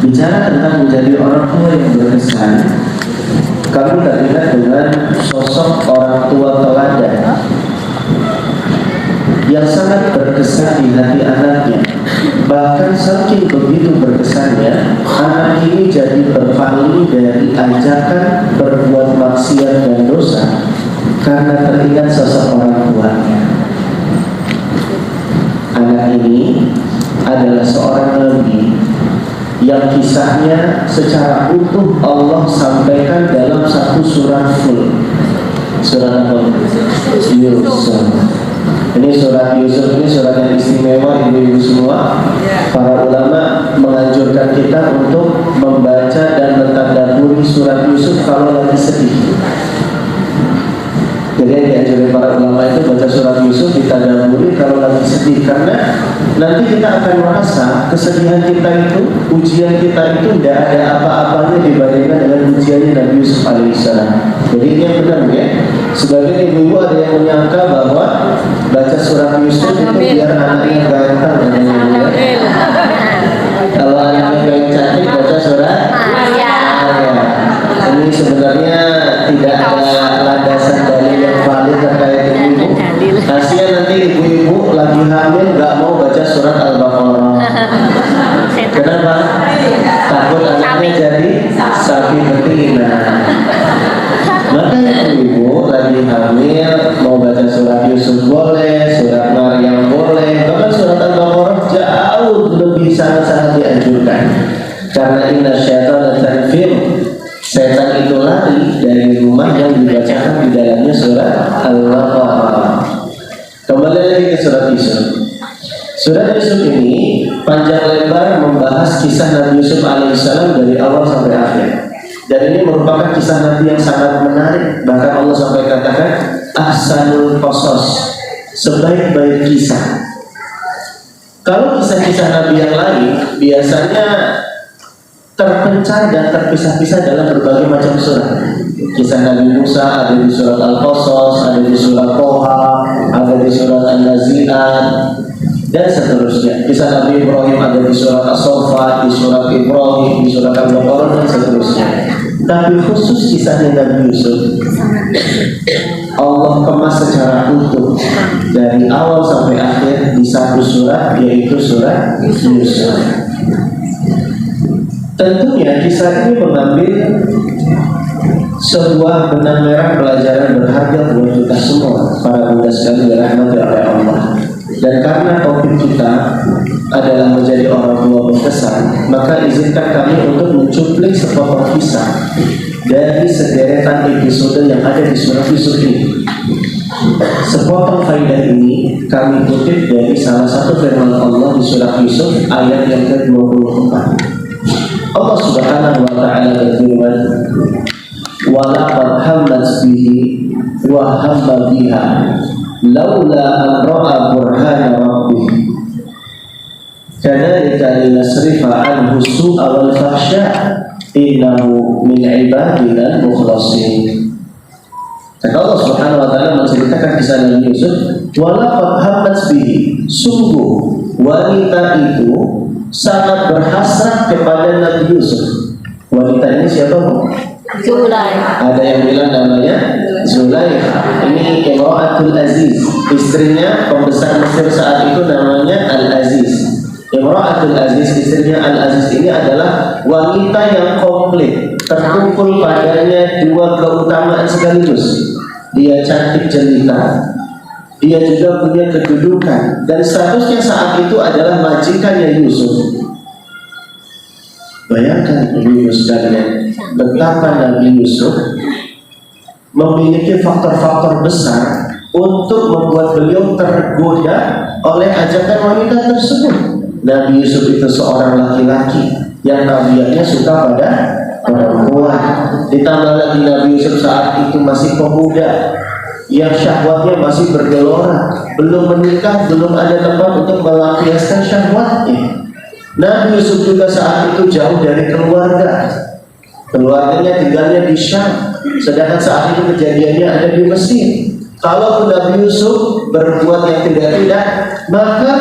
Bicara tentang menjadi orang tua yang berkesan, kami teringat dengan sosok orang tua teladan yang sangat berkesan di hati anaknya. Bahkan saking begitu berkesannya, anak ini jadi berpaling dari ajakan berbuat maksiat dan dosa karena teringat sosok orang tuanya. Anak ini adalah seorang nabi yang kisahnya secara utuh Allah sampaikan dalam satu surat full. Surat apa? Yusuf. Ini surat Yusuf, ini surat yang istimewa ibu-ibu semua. Para ulama menganjurkan kita untuk membaca dan mentadaburi surat Yusuf kalau lagi sedih. Jadi yang dianjurkan para ulama itu baca surat Yusuf ditadaburi kalau lagi sedih, karena nanti kita akan merasa kesedihan kita itu, ujian kita itu tidak ada apa-apanya dibandingkan dengan ujiannya Nabi Yusuf alaihissalam. Jadi ini yang benar ya. Sebagian ibu-ibu ada yang menyangka bahwa baca surat Yusuf itu biar anaknya ganteng dan ya. Kalau anaknya pengen cantik baca surat Maryam. Ini sebenarnya tidak ada landasan dalil yang valid terkait ibu-ibu. Kasihan nanti ibu-ibu lagi hamil nggak mau baca surat Al-Baqarah. Kenapa? Takut anaknya jadi sapi betina. Maka ibu lagi hamil mau baca surat Yusuf boleh, surat Maryam boleh, bahkan surat Al-Baqarah jauh lebih sangat-sangat dianjurkan. Karena inna syaitana tanfir, setan itu lari dari rumah yang dibacakan di dalamnya surat Al-Baqarah. Kembali lagi ke surat Yusuf. Surat Yusuf ini panjang lebar membahas kisah Nabi Yusuf alaihissalam dari awal sampai akhir. Dan ini merupakan kisah Nabi yang sangat menarik. Bahkan Allah sampai katakan ahsanul qasas, sebaik-baik kisah. Kalau kisah-kisah Nabi yang lain biasanya terpencar dan terpisah-pisah dalam berbagai macam surat. Kisah Nabi Musa ada di surat Al-Qasas, ada di surat Toha, ada di surat An-Nazi'at, dan seterusnya. Kisah Nabi Ibrahim ada di surat As-Saffat, di surat Ibrahim, di surat Al-Baqarah, dan seterusnya. Tapi khusus kisahnya Nabi Yusuf, Allah kemas secara utuh dari awal sampai akhir di satu surat, yaitu surat Yusuf. Tentunya kisah ini mengambil sebuah benang merah pelajaran berharga buat kita semua, para bunda sekalian dirahmati oleh Allah. Dan karena topik kita adalah menjadi orang tua berkesan, maka izinkan kami untuk mencuplik sepotong kisah dari sederetan episode yang ada di surat Yusuf ini. Sepotong faidah ini kami kutip dari salah satu firman Allah di surat Yusuf ayat yang ke-24. Allah Subhanahu wa ta'ala berfirman, wa laqad hammat bihi wa hamma biha laula an ra'a burhana rabbih kadzalika linasrifa anhu su'a wal fahsya innahu min ibadina al-mukhlasin. Kata Allah Subhanahu wa ta'ala menceritakan kisah Nabi Yusuf, wa laqad hammat bihi, sungguh wanita itu sangat berhasrat kepada Nabi Yusuf. Wanita ini siapa, Bu? Zulaikha. Ada yang bilang namanya Zulaikha. Ini Imra'atul Aziz, istrinya pembesar Mesir saat itu namanya Al-Aziz. Imra'atul Aziz, istrinya Al-Aziz ini adalah wanita yang komplit, terkumpul padanya dua keutamaan sekaligus. Dia cantik jelita, dia juga punya kedudukan, dan statusnya saat itu adalah majikannya Yusuf. Bayangkan ibu sekalian, betapa Nabi Yusuf memiliki faktor-faktor besar untuk membuat beliau tergoda oleh ajakan wanita tersebut. Nabi Yusuf itu seorang laki-laki yang tabiatnya suka pada perempuan. Ditambah lagi Nabi Yusuf saat itu masih pemuda yang syahwatnya masih bergelora, belum menikah, belum ada tempat untuk melampiaskan syahwatnya. Nabi Yusuf juga saat itu jauh dari keluarga. Keluarganya tinggalnya di Syam, sedangkan saat itu kejadiannya ada di Mesir. Kalau Nabi Yusuf berbuat yang tidak-tidak, maka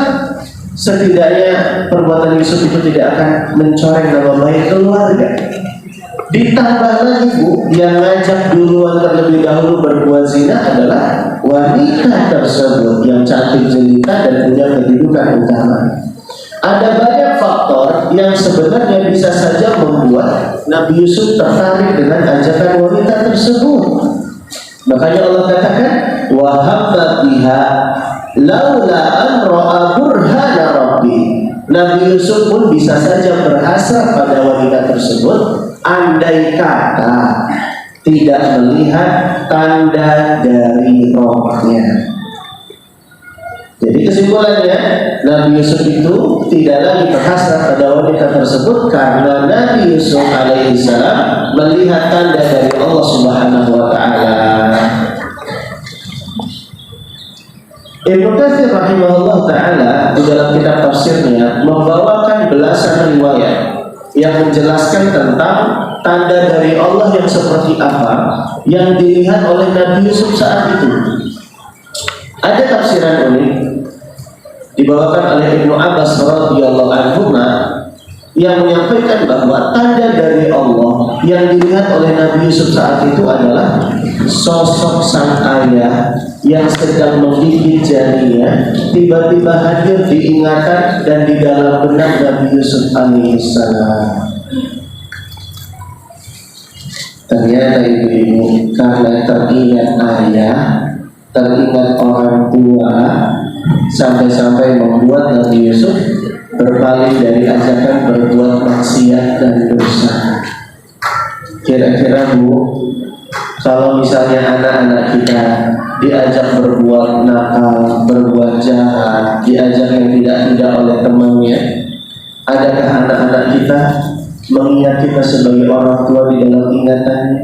setidaknya perbuatan Yusuf itu tidak akan mencoreng nama baik keluarga. Ditambah lagi Bu, yang ngajak duluan terlebih dahulu berbuat zina adalah wanita tersebut yang cantik jelita dan punya kedudukan utama. Ada banyak faktor yang sebenarnya bisa saja membuat Nabi Yusuf tertarik dengan ajakan wanita tersebut. Makanya Allah katakan, wa hamma biha laula an ra'a burhana rabbi. Nabi Yusuf pun bisa saja berhasrat pada wanita tersebut andai kata tidak melihat tanda dari rohnya. Jadi kesimpulannya, Nabi Yusuf itu tidak lagi berhasrat pada wanita tersebut karena Nabi Yusuf alaihissalam melihat tanda dari Allah Subhanahu wa taala. Ibnu Katsir rahimahullah taala di dalam kitab tafsirnya membawakan belasan riwayat yang menjelaskan tentang tanda dari Allah yang seperti apa yang dilihat oleh Nabi Yusuf saat itu. Ada tafsiran unik dibawakan oleh Ibnu Abbas radhiyallahu anhu yang menyampaikan bahwa tanda dari Allah yang dilihat oleh Nabi Yusuf saat itu adalah sosok sang ayah yang sedang menggigit jarinya tiba-tiba hadir diingatan dan di dalam benak Nabi Yusuf alaihissalam. Ternyata ibu-ibu karena teringat ayah, teringat orang tua, sampai-sampai membuat Nabi Yusuf berpaling dari ajakan berbuat maksiat dan dosa. Kira-kira Bu, kalau misalnya anak-anak kita diajak berbuat nakal, berbuat jahat, diajak yang tidak oleh temannya, adakah anak-anak kita mengingat kita sebagai orang tua di dalam ingatannya?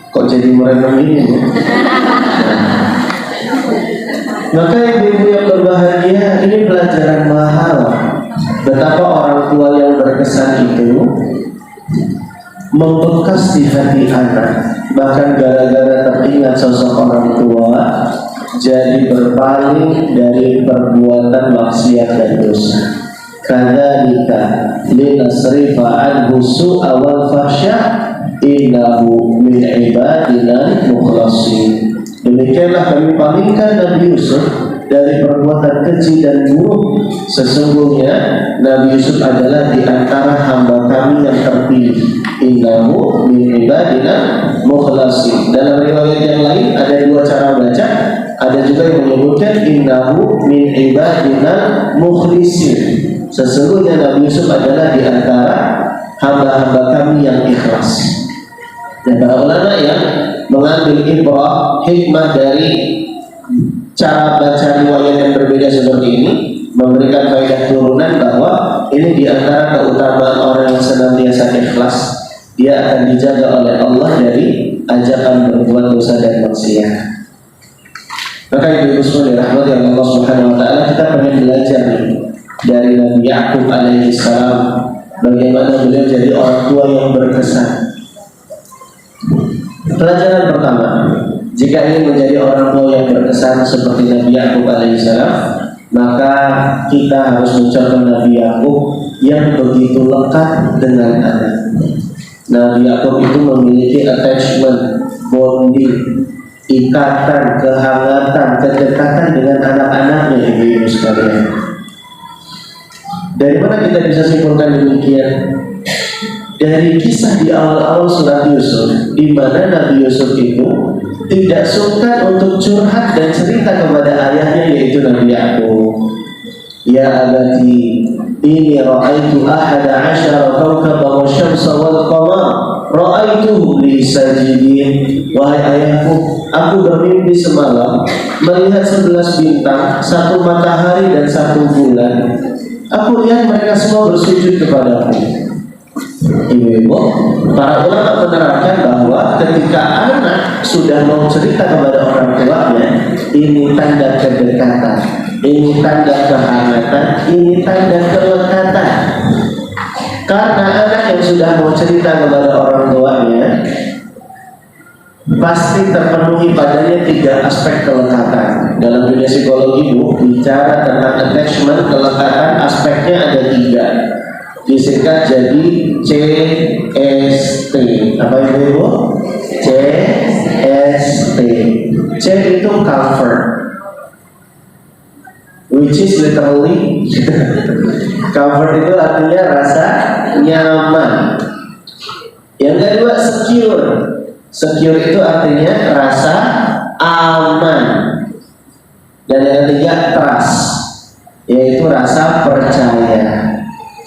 Kok jadi merenung ini? Maka ibu-ibu yang berbahagia, ini pelajaran mahal betapa orang tua yang berkesan itu membekas di hati anak. Bahkan gara-gara teringat sosok orang tua, jadi berpaling dari perbuatan maksiat dan dosa. Kadzalika linasrifa anhu su'a wal fahsya innahu min ibadina mukhlasin. Demikianlah kami palingkan Nabi Yusuf dari perbuatan keji dan buruk. Sesungguhnya Nabi Yusuf adalah di antara hamba kami yang terpilih. Innahu min ibadina mukhlasin. Dalam riwayat yang lain ada dua cara baca. Ada juga yang menyebutkan innahu min ibadina mukhlisin. Sesungguhnya Nabi Yusuf adalah di antara hamba-hamba kami yang ikhlas. Dan para ulama yang mengambil ibrah hikmah dari cara baca riwayat yang berbeda seperti ini, memberikan faedah turunan bahwa ini di antara keutamaan orang yang senantiasa ikhlas, dia akan dijaga oleh Allah dari ajakan berbuat dosa dan maksiat. Maka ibu-ibu semua dirahmati Allah Subhanahu wa taala, kita pengen belajar nih dari Nabi Yakub alaihi salam bagaimana beliau jadi orang tua yang berkesan. Pelajaran pertama, jika ingin menjadi orang tua yang berkesan seperti Nabi Yakub alaihissalam, maka kita harus mencontoh Nabi Yakub yang begitu lekat dengan anak. Nabi Yakub itu memiliki attachment, bonding, ikatan, kehangatan, kedekatan dengan anak-anaknya, ibu-ibu sekalian. Dari mana kita bisa simpulkan demikian? Dari kisah di awal-awal surat Yusuf, di mana Nabi Yusuf itu tidak sungkan untuk curhat dan cerita kepada ayahnya, yaitu Nabi Yakub. Ya abati, ini ra'aitu ahada asyara kawkaba wa syamsa wal qamar ra'aituhum li sajidin. Wahai ayahku, aku bermimpi semalam melihat 11 bintang, 1 matahari dan 1 bulan. Aku lihat mereka semua bersujud kepadaku. Ibu-ibu, para ulama menerangkan bahwa ketika anak sudah mau cerita kepada orang tuanya, ini tanda kedekatan, ini tanda kehangatan, ini tanda kelekatan. Karena anak yang sudah mau cerita kepada orang tuanya, pasti terpenuhi padanya 3 aspek kelekatan. Dalam dunia psikologi Bu, bicara tentang attachment, kelekatan aspeknya ada 3. Disingkat jadi CST. Apa itu Ibu? CST. C itu comfort, which is literally comfort itu artinya rasa nyaman. Yang kedua secure. Secure itu artinya rasa aman. Dan yang ketiga trust, yaitu rasa percaya.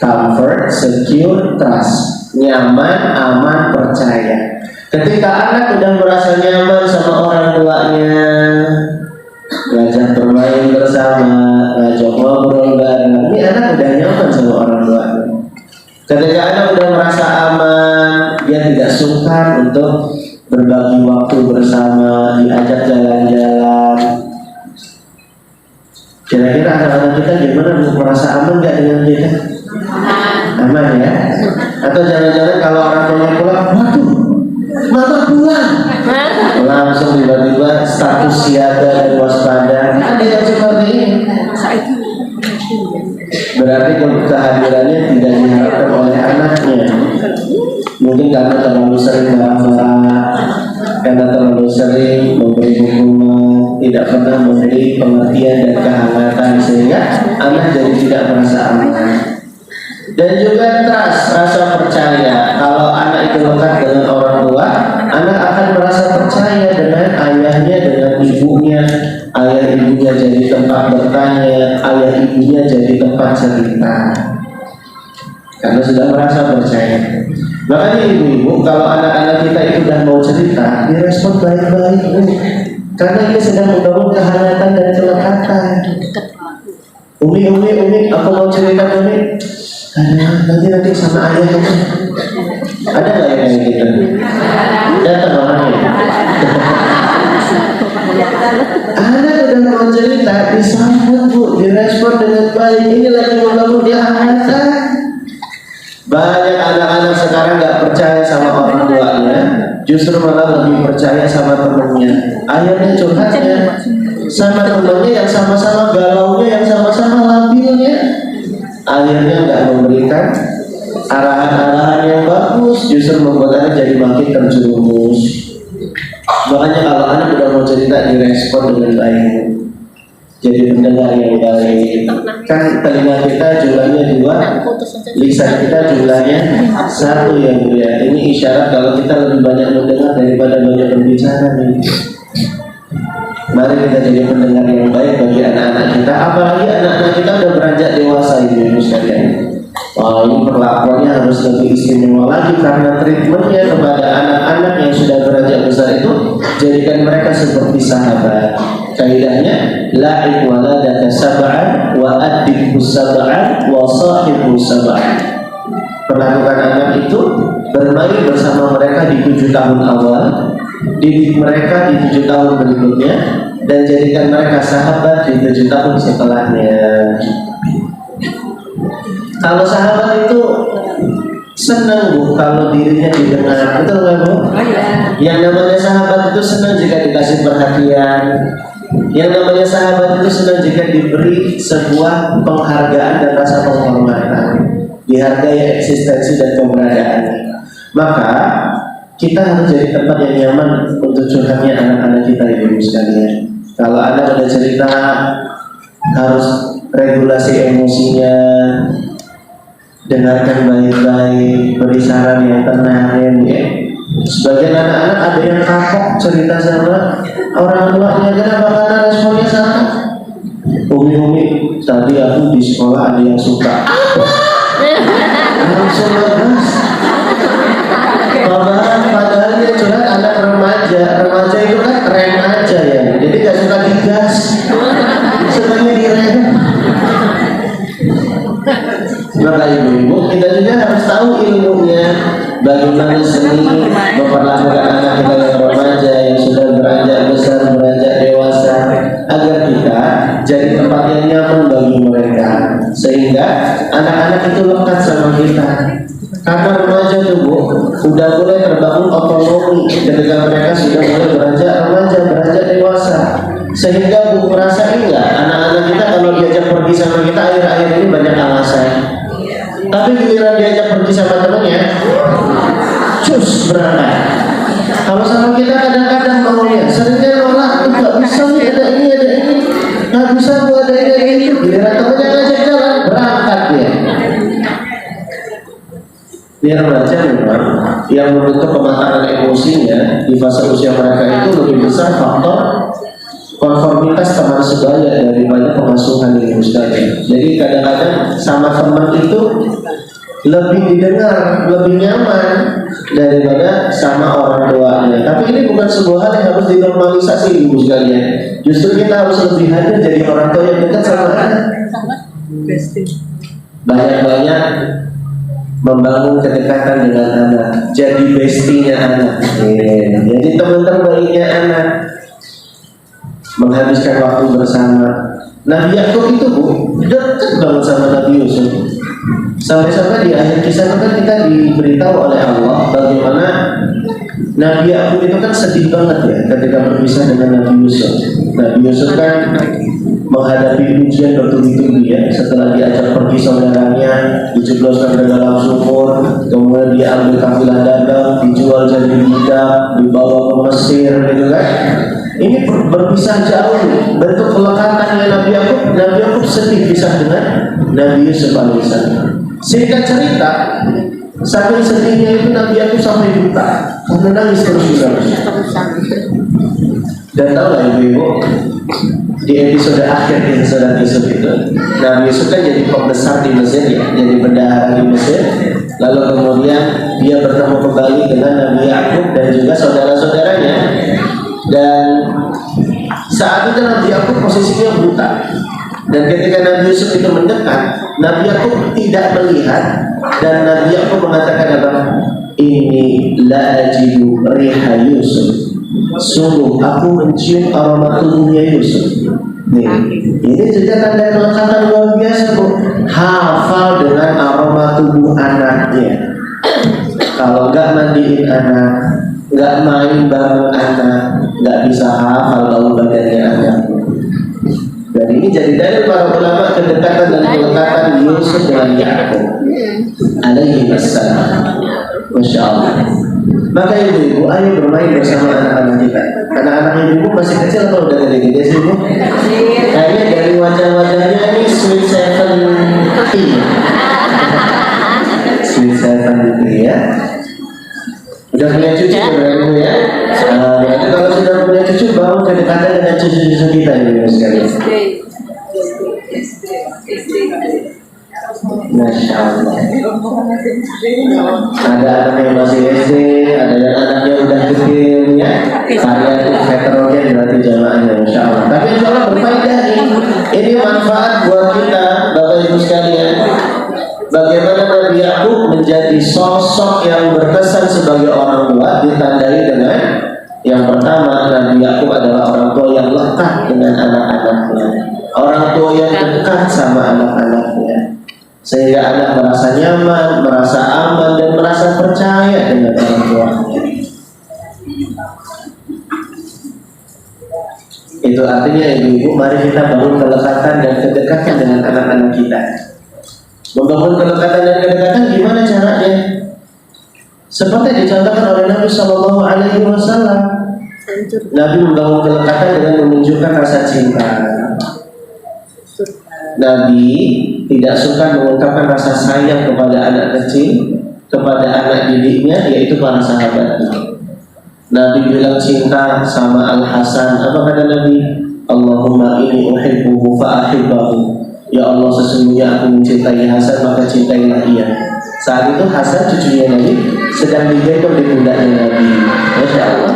Comfort, secure, trust. Nyaman, aman, percaya. Ketika anak udah merasa nyaman sama orang tuanya, ngajak bermain bersama, ngajak ngobrol bareng, ini anak udah nyaman sama orang tuanya. Ketika anak udah merasa aman, dia tidak sungkan untuk berbagi waktu bersama, diajak jalan-jalan. Kira-kira anak-anak kita gimana? Merasa aman gak dengan kita? Aman ya? Atau jangan-jangan kalau orang tuanya pulang, waduh, mama pulang, langsung tiba-tiba status siaga dan waspada. Ada yang seperti ini. Berarti kehadirannya tidak diharapkan oleh anaknya. Mungkin karena terlalu sering marah-marah, karena terlalu sering memberi hukuman, tidak pernah memberi pengertian dan kehangatan, sehingga anak jadi tidak merasa aman. Dan juga trust, rasa percaya. Kalau anak itu lekat dengan orang tua, anak akan merasa percaya dengan ayahnya, dengan ibunya. Ayah ibunya jadi tempat bertanya, ayah ibunya jadi tempat cerita, karena sudah merasa percaya. Makanya ibu-ibu, kalau anak-anak kita itu sudah mau cerita, direspon baik-baik, karena ini sedang membangun kehangatan dan kelekatan. Umi, aku mau cerita Umi. Nanti sama ayah kamu. Ada nggak yang kayak gitu? Datang orangnya. Anak udah mau cerita, disambut Bu, direspon dengan baik. Ini lagi membangun kehangatan. Banyak anak-anak sekarang nggak percaya sama orang tuanya, justru malah lebih percaya sama temennya. Akhirnya curhatnya sama temennya yang sama-sama galaunya, yang sama-sama labilnya. Akhirnya nggak memberikan arahan-arahan yang bagus, justru membuat anak jadi makin terjerumus. Makanya kalau anak udah mau cerita, direspon dengan baik, jadi pendengar yang baik. Kan telinga kita jumlahnya 2, lisan kita jumlahnya 1 yang mulia. Ini isyarat kalau kita lebih banyak mendengar daripada banyak berbicara nih. Mari kita jadi pendengar yang baik bagi anak-anak kita. Apalagi anak-anak kita udah beranjak dewasa ini sekalian. Wah, ini perlakuannya harus lebih istimewa lagi, karena treatmentnya kepada anak-anak yang sudah beranjak besar itu jadikan mereka seperti sahabat. Kaidahnya la'ib waladaka sab'an wa adibhu sab'an wa sahibhu sab'an. Perlakukan anak itu, bermain bersama mereka di 7 tahun awal, didik mereka di 7 tahun berikutnya, dan jadikan mereka sahabat di 7 tahun setelahnya. Kalau sahabat itu senang Bu kalau dirinya didengar, betul nggak Bu? Yang namanya sahabat itu senang jika dikasih perhatian. Yang namanya sahabat itu senang jika diberi sebuah penghargaan dan rasa penghormatan, dihargai eksistensi dan keberadaannya. Maka kita harus jadi tempat yang nyaman untuk curhatnya anak-anak kita, ibu sekalian. Kalau anak ada cerita, harus regulasi emosinya, dengarkan baik-baik, beri saran yang tenang ya. Sebagian anak-anak ada yang kapok cerita sama orang tuanya. Kenapa? Karena responnya sama. Umi, tadi aku di sekolah ada yang suka. Langsung lepas. Padahal dia curhat anak remaja. Remaja itu kan remaja ya. Jadi gak suka digas, sukanya direm. Maka ibu-ibu, kita juga harus tahu ilmunya, bagaimana seni memperlakukan anak kita yang remaja, yang sudah beranjak besar, beranjak dewasa, agar kita jadi tempat yang nyaman bagi mereka, sehingga anak-anak itu lekat sama kita. Karena remaja tuh Bu, udah mulai terbangun otonomi ketika mereka sudah mulai beranjak remaja, beranjak dewasa. Sehingga Bu merasa enggak, anak-anak kita kalau diajak pergi sama kita akhir-akhir ini banyak alasan. Tapi giliran diajak pergi sama temannya, cus berangkat. Kalau sama kita kadang-kadang maunya, seringnya nolak, nggak bisa nih ada ini, nggak bisa buat ada ini. Giliran temannya ngajak jalan, berangkat dia. Dia remaja memang yang membentuk pematangan emosinya di fase usia mereka itu lebih besar faktor konformitas teman sebaya daripada pengasuhan ini sekalian. Jadi kadang-kadang sama teman itu lebih didengar, lebih nyaman daripada sama orang tuanya. Tapi ini bukan sebuah hal yang harus dinormalisasi ibu sekalian. Justru kita harus lebih hadir jadi orang tua yang dekat sama anak. Banyak-banyak membangun kedekatan dengan anak, jadi bestinya anak, jadi teman terbaiknya anak, menghabiskan waktu bersama. Nabi Yakub itu Bu dekat banget sama Nabi Yusuf. Sampai-sampai di akhir kisah itu kan kita diberitahu oleh Allah bagaimana Nabi Yakub itu kan sedih banget ya ketika berpisah dengan Nabi Yusuf. Nabi Yusuf kan menghadapi ujian bertubi-tubi ya. Setelah diajak pergi saudaranya, dijebloskan ke dalam sumur, kemudian diambil kafilah dagang, dijual jadi budak, dibawa ke Mesir gitu kan. Ini berpisah jauh, bentuk kelekatannya Nabi Yakub sedih pisah dengan Nabi Yusuf alaihissalam. Singkat cerita, saking sedihnya itu Nabi Yakub sampai buta karena nangis terus-menerus. Dan tahu lah ibu-ibu, di episode akhir di surat Yusuf itu, Nabi Yusuf kan jadi pembesar di Mesir ya, jadi bendahara di Mesir. Lalu kemudian dia bertemu kembali dengan Nabi Yakub dan juga saudara-saudaranya. Dan saat itu Nabi Yakub posisinya buta. Dan ketika Nabi Yusuf itu mendekat, Nabi Yakub tidak melihat. Dan Nabi Yakub mengatakan apa? Ini la ajidu riha Yusuf. Sungguh aku mencium aroma tubuhnya Yusuf. Nih, ini juga tanda kelekatan luar biasa Bu. Hafal dengan aroma tubuh anaknya. Kalau nggak mandiin anak, nggak main bareng anak, nggak bisa hafal bau badannya anak. Dan ini jadi dalil para ulama kedekatan dan kelekatan Yusuf dengan Yakub alaihi wassalam. Masya Allah. Maka ibu-ibu, ayo bermain bersama anak-anak kita. Anak-anak ibu masih kecil atau udah gede-gede sih Bu? Kayaknya dari wajah-wajahnya ini Sweet 17. Sweet 17 ya. Udah punya cucu berarti ya. Nanti kalau sudah punya cucu baru kedekatan dengan cucu-cucu kita ini sekali. Masya Allah. Ada anak yang masih SD, ada yang anaknya udah gede ya. Variatif heterogen berarti jamaahnya Masya Allah. Tapi insya Allah berfaedah nih. Ini manfaat buat kita Bapak Ibu sekalian. Bagaimana Nabi Yakub menjadi sosok yang berkesan sebagai orang tua ditandai dengan yang pertama, Nabi Yakub adalah orang tua yang lekat dengan anak-anaknya, orang tua yang dekat sama anak-anaknya, sehingga anak merasa nyaman, merasa aman, dan merasa percaya dengan orang tuanya. Itu artinya ibu-ibu, mari kita bangun kelekatan dan kedekatan dengan anak-anak kita. Membangun kelekatan dan kedekatan gimana caranya? Seperti dicontohkan oleh Nabi Shallallahu Alaihi Wasallam. Nabi membangun kelekatan dengan menunjukkan rasa cinta. Nabi tidak suka mengungkapkan rasa sayang kepada anak kecil, kepada anak didiknya, yaitu para sahabatnya. Nabi bilang cinta sama Al Hasan. Apa kata Nabi? Allahumma inni uhibbuhu fa'ahibbahu. Ya Allah, sesungguhnya aku mencintai Hasan, maka cintailah ia. Saat itu Hasan cucunya Nabi sedang digendong di pundaknya Nabi. Masya Allah.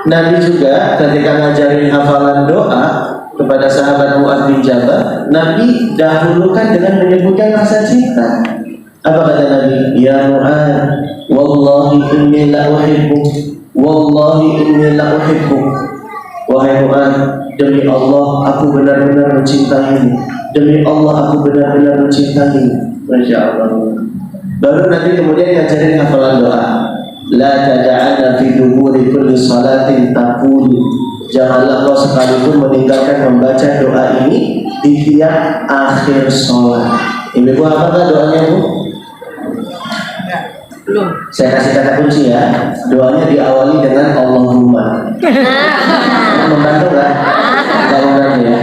Nabi juga ketika ngajarin hafalan doa kepada sahabat Mu'adz bin Jabal, Nabi dahulukan dengan menyebutkan rasa cinta. Apa kata Nabi? Ya Mu'adz, wallahi inni la uhibbuk, wallahi inni la uhibbuk. Wahai Mu'adz, demi Allah aku benar-benar mencintaimu. Demi Allah aku benar-benar mencintaimu. Masya Allah. Baru nanti kemudian ngajarin hafalan doa. La tada'anna fi duburi kulli salatin taqul. Janganlah kau sekalipun meninggalkan membaca doa ini di tiap akhir sholat. Ibu apa doanya, Bu? Belum. Saya kasih kata kunci ya. Doanya diawali dengan Allahumma. Membantu nggak? Nggak membantu ya.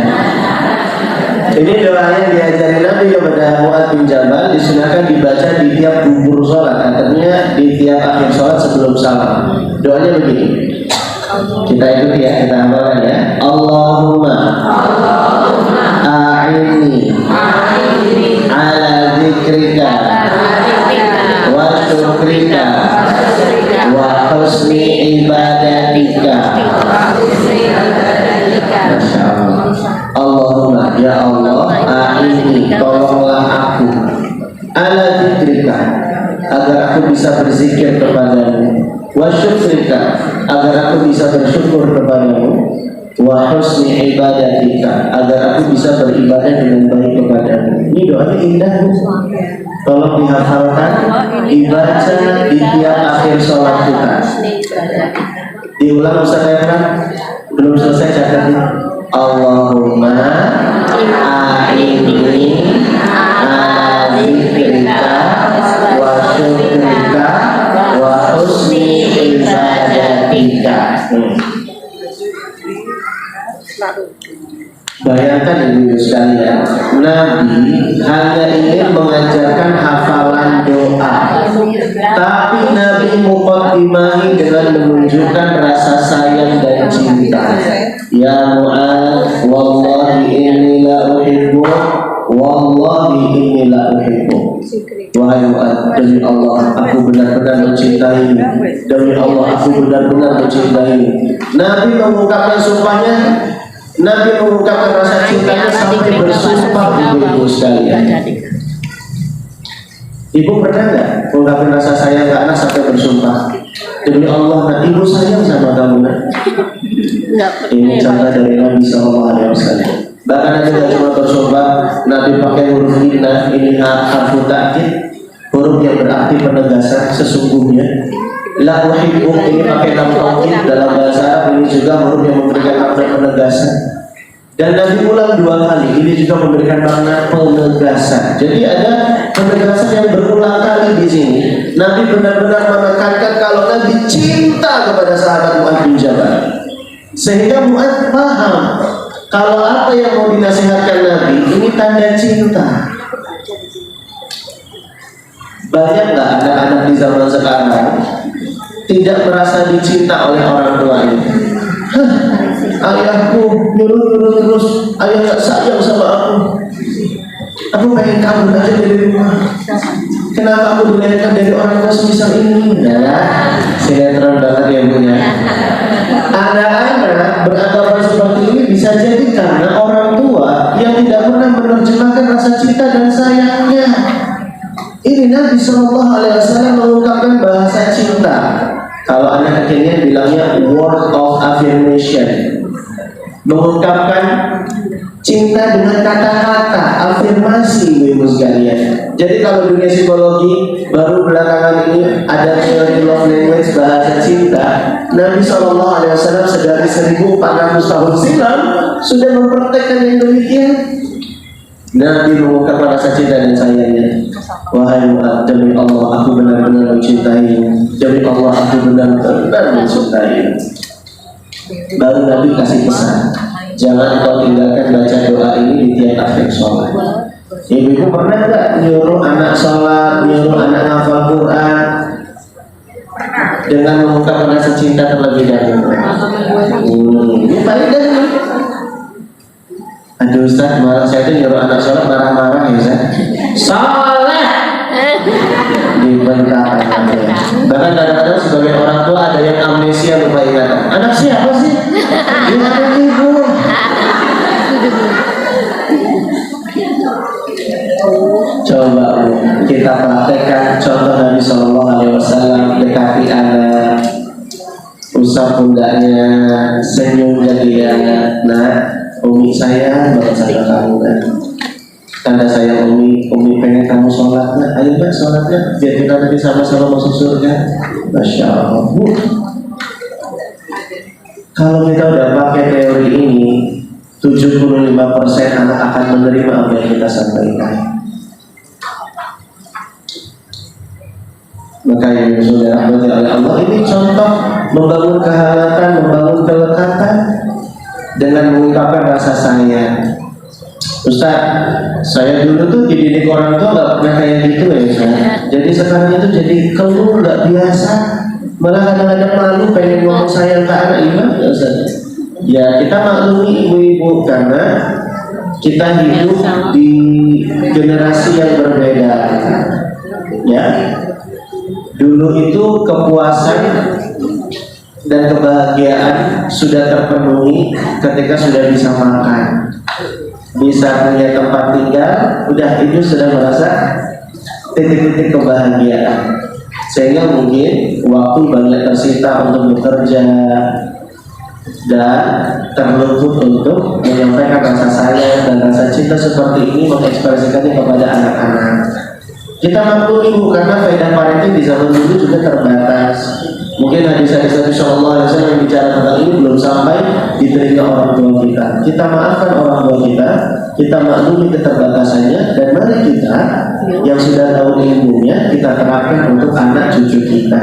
Ini doa yang diajari Nabi kepada Mu'adz bin Jabal, disunahkan dibaca di tiap dubur sholat, artinya di tiap akhir sholat sebelum salam. Doanya begini. Kita ikuti ya, kita hafalkan ya. Allahumma a'inni ala dzikrika wa syukrika wa husni ibadatika. Masya Allah. Allahumma, ya Allah, a'inni, tolonglah aku ala dzikrika, agar aku bisa berzikir kepadamu, wa syukrika, agar aku bisa bersyukur kepadamu, wa husni ibadatika, agar aku bisa beribadah dengan baik kepadamu. Ini doanya indah, Bu. Tolong dihafalkan, dibaca di tiap akhir sholat kita. Diulang Ustaz Efran, belum selesai catatnya. Allahumma a'inni ala dzikrika wa syukrika wa husni ibadatika. Bayangkan ibu sekalian, Nabi hanya ingin mengajarkan hafalan doa, tapi Nabi muqaddimahi dengan menunjukkan rasa sayang dan cinta. Ya Mu'adz, wallahi inni la uhibbu, wallahi inni la uhibbu. Wahai Mu'adz, demi Allah aku benar-benar mencintai. Demi Allah aku benar-benar mencintai. Nabi mengungkapkan sumpahnya. Nabi mengungkapkan rasa cintanya sampai bersumpah, ibu-ibu sekalian. Ibu pernah nggak mengungkapkan rasa sayang ke anak sampai bersumpah? Demi Allah, nah, ibu sayang sama kamu, nah. Ini contoh dari Nabi SAW. Bahkan Nabi tidak cuma bersumpah, Nabi pakai huruf inna, ini harfu ta'kid, huruf yang berarti penegasan sesungguhnya. La uhibbu, ini pakai lam ta'kid dalam bahasa Arab, ini juga huruf yang memberikan makna penegasan. Dan Nabi ulang 2 kali, ini juga memberikan makna penegasan. Jadi ada penegasan yang berulang kali di sini. Nabi benar-benar menekankan kalau Nabi cinta kepada sahabat Mu'adz bin Jabal, sehingga Mu'adz paham kalau apa yang mau dinasihatkan Nabi ini tanda cinta. Banyak nggak anak-anak di zaman sekarang tidak merasa dicinta oleh orang tuanya? Ayahku nyuruh terus, ayah nggak sayang sama aku. Aku pengen kabur aja dari rumah. Kenapa aku dilahirkan dari orang tua semisal ini? Nah, sinetron banget ya punya. Anak-anak beranggapan seperti ini bisa jadi karena orang tua yang tidak pernah menerjemahkan rasa cinta dan sayangnya. Ini Nabi SAW mengungkapkan bahasa cinta. Kalau anak kekinian bilangnya word of affirmation, mengungkapkan cinta dengan kata-kata afirmasi, ibu sekalian. Jadi kalau dunia psikologi baru belakangan ini ada teori love language, bahasa cinta. Nabi SAW sedari 1400 tahun silam sudah mempraktekkan yang demikian. Nabi mengungkapkan rasa cinta dan sayangnya. Wahai Mu'adz, demi Allah aku benar-benar mencintaimu. Demi Allah aku benar-benar mencintaimu. Baru Nabi kasih pesan, jangan kau tinggalkan baca doa ini di tiap akhir sholat. Ibu pernah nggak nyuruh anak sholat, nyuruh anak hafal Quran dengan mengungkapkan rasa cinta terlebih dahulu? Ini paling dari. Aduh Ustaz, malah saya itu nyuruh anak sholat marah-marah ya Ustaz. Sholat dibentak. Bahkan kadang-kadang sebagai orang tua ada yang amnesia, lupa ingatan. Anak siapa sih? Ingatan ibu. Coba Bu, kita praktekkan contoh Nabi SAW. Dekati anak, usap pundaknya, senyum ke dia. Nah, umi saya baru sama kamu kan. Tanda sayang Umi pengen kamu sholat, nah ayo Mbak sholatnya biar kita nanti sama-sama masuk surga. Masya Allah Bu. Kalau kita udah pakai teori ini, 75% anak akan menerima apa yang kita sampaikan. Maka yang sudah dirahmati oleh Allah, ini contoh membangun kehangatan, membangun kelekatan dengan mengungkapkan rasa sayang. Ustaz, saya dulu tuh dididik orang tua nggak pernah kayak gitu ya Ustaz. Jadi sekarang itu jadi keluh nggak biasa, malah kadang-kadang malu pengen ngomong sayang ke anak. Gimana ya Ustaz? Ya kita maklumi ibu-ibu karena kita hidup di generasi yang berbeda. Ya, dulu itu kepuasan dan kebahagiaan sudah terpenuhi ketika sudah bisa makan, bisa punya tempat tinggal, udah itu sudah merasa titik-titik kebahagiaan. Sehingga mungkin waktu banyak tersita untuk bekerja dan terluput untuk menyampaikan rasa sayang dan rasa cinta seperti ini, mengekspresikannya kepada anak-anak. Kita maklumi Bu, karena faedah parenting di zaman dulu juga terbatas. Mungkin hadis-hadis Nabi Sallallahu Alaihi Wasallam yang bicara tentang ini belum sampai di telinga orang tua kita. Kita maafkan orang tua kita maklumi keterbatasannya, dan mari kita yang sudah tahu ilmunya kita terapkan untuk anak cucu kita.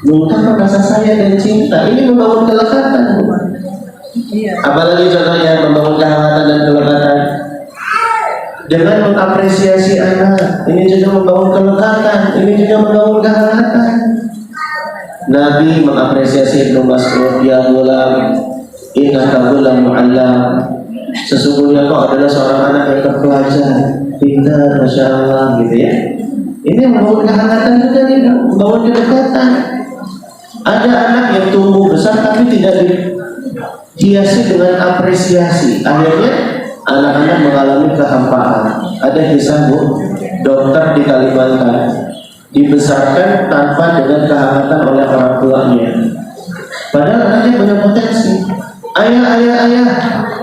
Mengungkapkan rasa sayang dan cinta ini membangun kelekatan. Apalagi contohnya membangun kehangatan dan kelekatan dengan mengapresiasi anak, ini juga membangun kelekatan, ini juga membangun kehangatan. Nabi mengapresiasi Ibnu Mas'ud, ya gulam, innaka gulam mu'allam. Sesungguhnya kau adalah seorang anak yang terpelajar, pintar, masya Allah, gitu ya. Ini membangun kehangatan juga nih, membangun kedekatan. Ada anak yang tumbuh besar tapi tidak dihiasi dengan apresiasi, akhirnya anak-anak mengalami kehampaan. Ada kisah Bu, dokter di Kalimantan dibesarkan tanpa dengan kehangatan oleh orang tuanya. Padahal anaknya punya potensi. Ayah,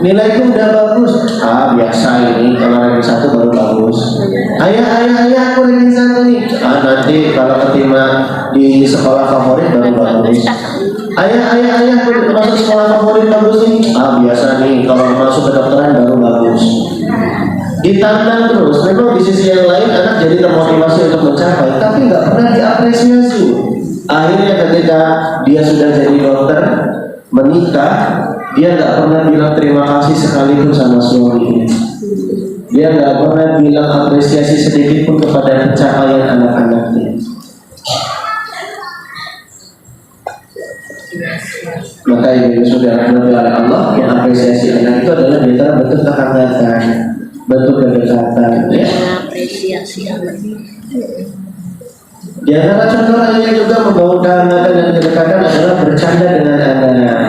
nilaiku udah bagus. Biasa ini, kalau ranking 1 baru bagus. Ayah, aku ranking 1 nih. Nanti kalau keterima di sekolah favorit baru bagus. Ayah, aku masuk sekolah favorit bagus nih. Biasa nih, kalau masuk kedokteran baru bagus. Ditantang terus. Memang di sisi yang lain anak jadi termotivasi untuk mencapai, tapi nggak pernah diapresiasi. Akhirnya ketika dia sudah jadi dokter, menikah, dia nggak pernah bilang terima kasih sekalipun sama suaminya. Dia nggak pernah bilang apresiasi sedikit pun kepada pencapaian anak-anaknya. Maka ibu saudara oleh Allah, yang apresiasi anak itu adalah di antara bentuk kehangatan, bentuk kedekatan. Ya. Apresiasi anak. Di antara contoh lainnya juga membangun kehangatan dan kedekatan adalah bercanda dengan anak.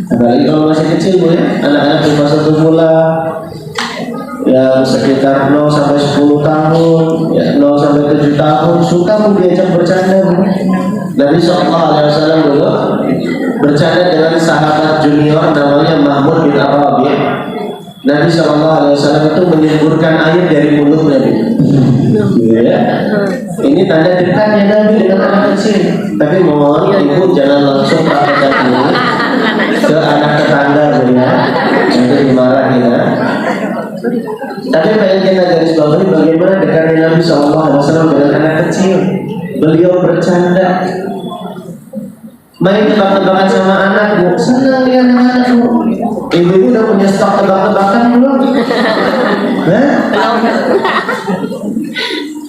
Apalagi kalau masih kecil Bu ya, anak-anak di masa tumula yang sekitar 0 sampai 10 tahun, ya 0 sampai 7 tahun, suka Bu diajak bercanda Bu. Nabi Sallallahu Alaihi Wasallam dulu bercanda dengan sahabat junior namanya Mahmud bin Arabi. Nabi Sallallahu Alaihi Wasallam itu menyemburkan air dari mulutnya Bu. Ya. Ini tanda dekatnya Nabi dengan anak kecil. Tapi mohon ibu jangan langsung praktekkan ini ke anak tetangga ya, nanti dimarahin ya. Tapi pengen kita garis bawahi bagaimana dekatnya Nabi SAW dengan anak kecil. Beliau bercanda, main tebak-tebakan sama anak Bu. Senang dia anak Bu. Ibu udah punya stok tebak-tebakan belum?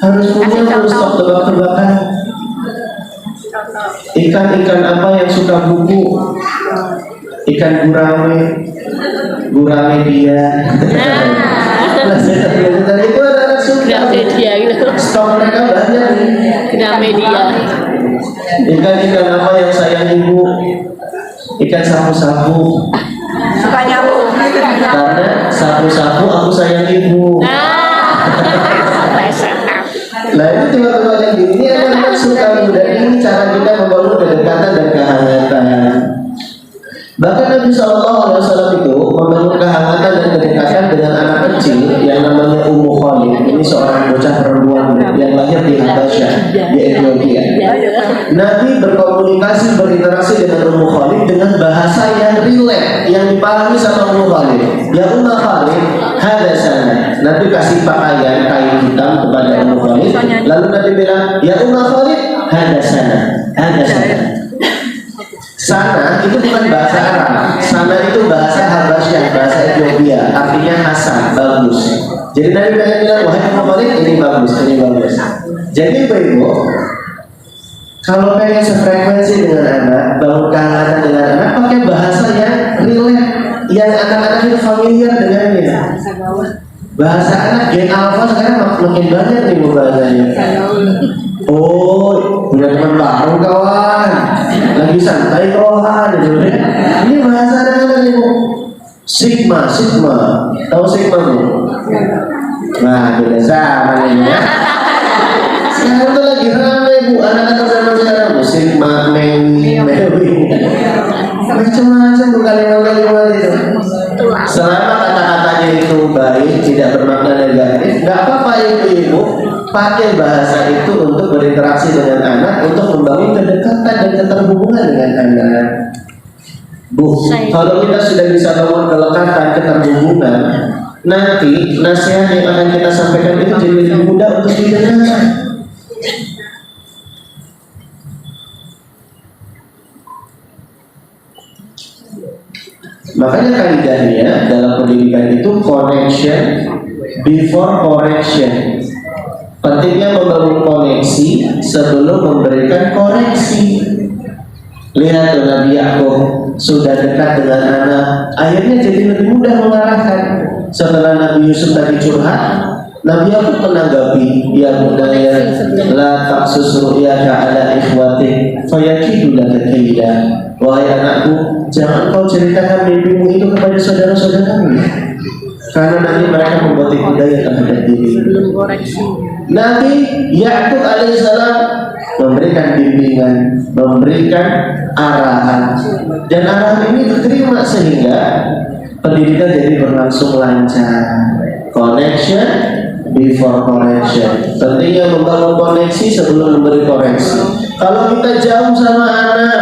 Harus punya stok tebak-tebakan. Ikan-ikan apa yang suka buku? Ikan gurame dia. Nah, dari itu ada suka. Dia gitu. Stok mereka banyak nih. Gurame dia. Ikan-ikan apa yang sayang ibu? Ikan sapu-sapu. Suka nyapu. Karena sapu-sapu aku sayang ibu. Nah itu tiba-tiba yang gini, ini anak-anak suka muda. Ini cara kita membangun kedekatan dan kehangatan. Bahkan Nabi SAW itu membangun kehangatan dan kedekatan dengan anak kecil yang namanya Ummu Khalid. Ini seorang bocah perempuan yang lahir di Habasyah, di Ethiopia. Nabi berkomunikasi, berinteraksi dengan Ummu Khalid dengan bahasa yang rileks, yang dipahami sama Ummu Khalid. Ya Ummu Khalid, hada sana. Nabi kasih pakaian kain hitam kepada Ummu Khalid. Lalu Nabi bilang, ya Ummu Khalid, hada sana, hada sana. Sana itu bukan bahasa Arab. Sana itu bahasa Habasyah, bahasa Ethiopia. Artinya hasan, bagus. Jadi Nabi pengen bilang, wahai Ummu Khalid, ini bagus, ini bagus. Jadi Ibu, kalau pengen sefrekuensi dengan anak, bangun kehangatan dengan anak, pakai bahasa yang rileks, yang anak-anak itu familiar dengannya. Bahasa anak Gen Alpha sekarang makin banyak nih bahasanya. Oh, punya teman baru kawan, lagi santai kawan. Ini bahasa anak-anak Ibu. Sigma, tahu Sigma Bu? Nah, beda sama ini ya. Sekarang tuh lagi ramai Bu, anak-anak zaman sekarang Bu. Sigma, Mewi, macam-macam Bu, kalimat-kalimat itu. Selama kata-katanya itu baik, tidak bermakna negatif, nggak apa-apa ibu-ibu pakai bahasa itu untuk berinteraksi dengan anak, untuk membangun kedekatan dan keterhubungan dengan anak. Bu, kalau kita sudah bisa bangun kelekatan, keterhubungan, nanti nasihat yang akan kita sampaikan itu jadi lebih mudah untuk didengar. Makanya kaidahnya dalam pendidikan itu connection before correction. Pentingnya membangun koneksi sebelum memberikan koreksi. Lihat tuh Nabi Yakub sudah dekat dengan anak, akhirnya jadi lebih mudah mengarahkan. Setelah Nabi Yusuf tadi curhat, Nabi Yakub menanggapi, ya bunaya la taqsus ru'yaka ala ikhwatik fayakidu laka kaida. Wahai anakku, jangan kau ceritakan mimpimu itu kepada saudara-saudaramu, karena nanti mereka membuat hidayah terhadap diri. Nabi Yakub alaihissalam memberikan bimbingan, memberikan arahan, dan arahan ini diterima sehingga pendidikan jadi berlangsung lancar. Connection before correction. Pentingnya membangun koneksi sebelum memberi koreksi. Kalau kita jauh sama anak,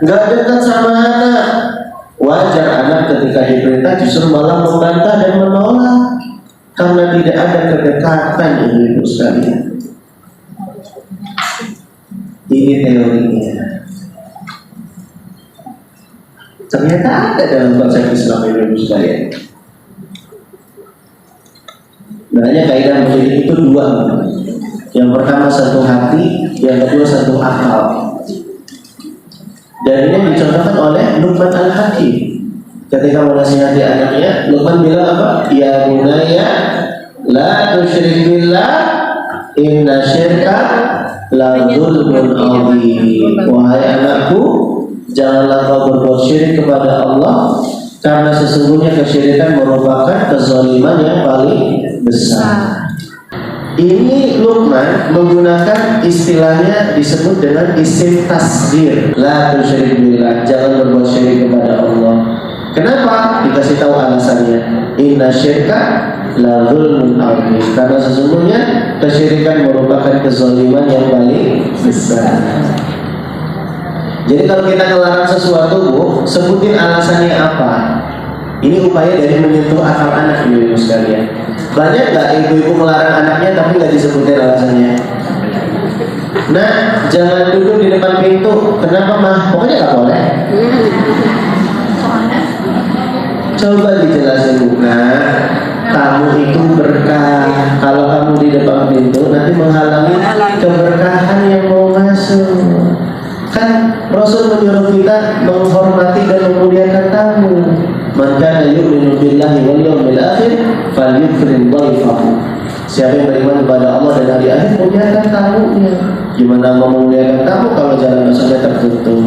nggak dekat sama anak, wajar anak ketika diperintah justru malah membantah dan menolak karena tidak ada kedekatan ibu-ibu sekalian. Ini teorinya. Ternyata ada dalam konsep Islam ibu-ibu sekalian. Makanya kaidah mendidik itu dua. Yang pertama satu hati, yang kedua satu akal. Dan ini dicontohkan oleh Luqman Al-Hakim. Ketika menasihati anaknya, Luqman bilang apa? Ya bunaya, la tusyrik billah, inna syirka la dzulmun adzim. Wahai anakku, janganlah kau berbuat syirik kepada Allah, karena sesungguhnya kesyirikan merupakan kezaliman yang paling besar. Ini Luqman menggunakan istilahnya disebut dengan isim tasghir. La tusyrik billah, jangan berbuat syirik kepada Allah. Kenapa? Dikasih tahu alasannya. Inna syirka la dzulmun adzim. Karena sesungguhnya kesyirikan merupakan kezaliman yang paling besar. Jadi kalau kita ngelarang sesuatu, Bu, sebutin alasannya apa. Ini upaya dari menyentuh akal anak ibu-ibu sekalian. Banyak nggak ibu-ibu melarang anaknya tapi nggak disebutin alasannya? Nah, jangan duduk di depan pintu. Kenapa mah? Pokoknya nggak boleh. Coba dijelasin bukan. Tamu itu berkah. Kalau kamu di depan pintu nanti menghalangi keberkahan yang mau masuk. Kan Rasul menyuruh kita menghormati dan memuliakan tamu. Man kana yu'minu billahi wal yawmil akhir falyukrim dhaifahu. Siapa yang beriman kepada Allah dan hari akhir, muliakan tamunya. Gimana mau memuliakan tamu kalau jalan masuknya tertutup?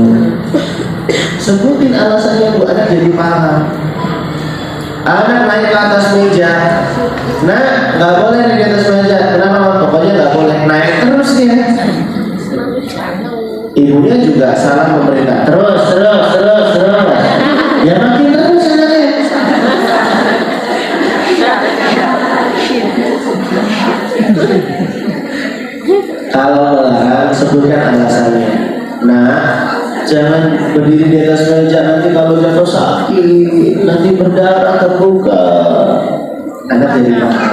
Sebutin alasannya, Bu, anak jadi paham. Anak naik ke atas meja. Nah, nggak boleh naik ke atas meja. Kenapa? Pokoknya nggak boleh naik terus dia. Ibunya juga salah memerintah. Terus. Ya makin terus anaknya. Kalau melarang sebutkan alasannya. Nah, jangan berdiri di atas meja, nanti kalau jatuh sakit, nanti berdarah terbuka, anak jadi marah.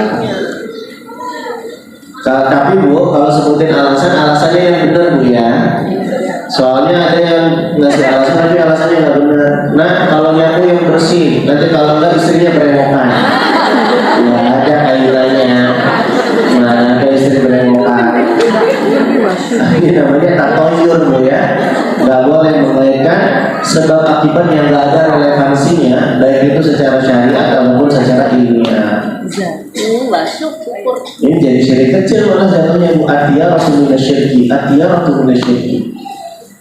Tapi Bu, kalau sebutin alasannya yang benar Bu ya. Soalnya ada yang ngasih alasan tapi alasannya nggak benar. Nah, kalau nyapu yang bersih, nanti kalau nggak istrinya berewokan. Nggak ada kaitannya. Mana ada istri berewokan. Ini namanya tatoyur Bu ya. Nggak boleh mengaitkan sebab akibat yang nggak ada relevansinya, baik itu secara syariat maupun secara ilmiah. Ini jadi syirik kecil malah jatuhnya Bu. Atiyaratu minasyirki, atiyaratu minasyirki.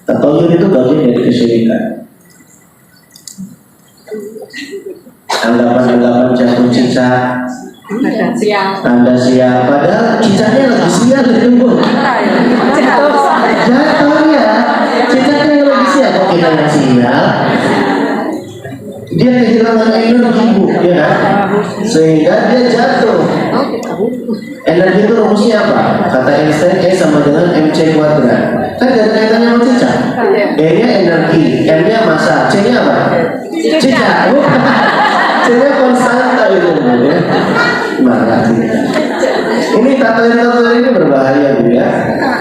Tatoyur itu bagian dari kesyirikan. Anggapan-anggapan jatuh cicak, tanda sial, padahal cicaknya lagi sial itu Bu. Jatuhnya cicaknya lagi sial, kok kita yang sial? Dia kehilangan energi Bu, ya kan? Sehingga dia jatuh. Energi itu rumusnya apa? Kata Einstein, E sama dengan MC kuadrat. Kan gak ada kaitannya sama cicak. E-nya energi, M-nya massa, C-nya apa? Cicak. C-nya konstanta itu Bu ya. Marah cicak. Ini tatoyur ini berbahaya Bu ya.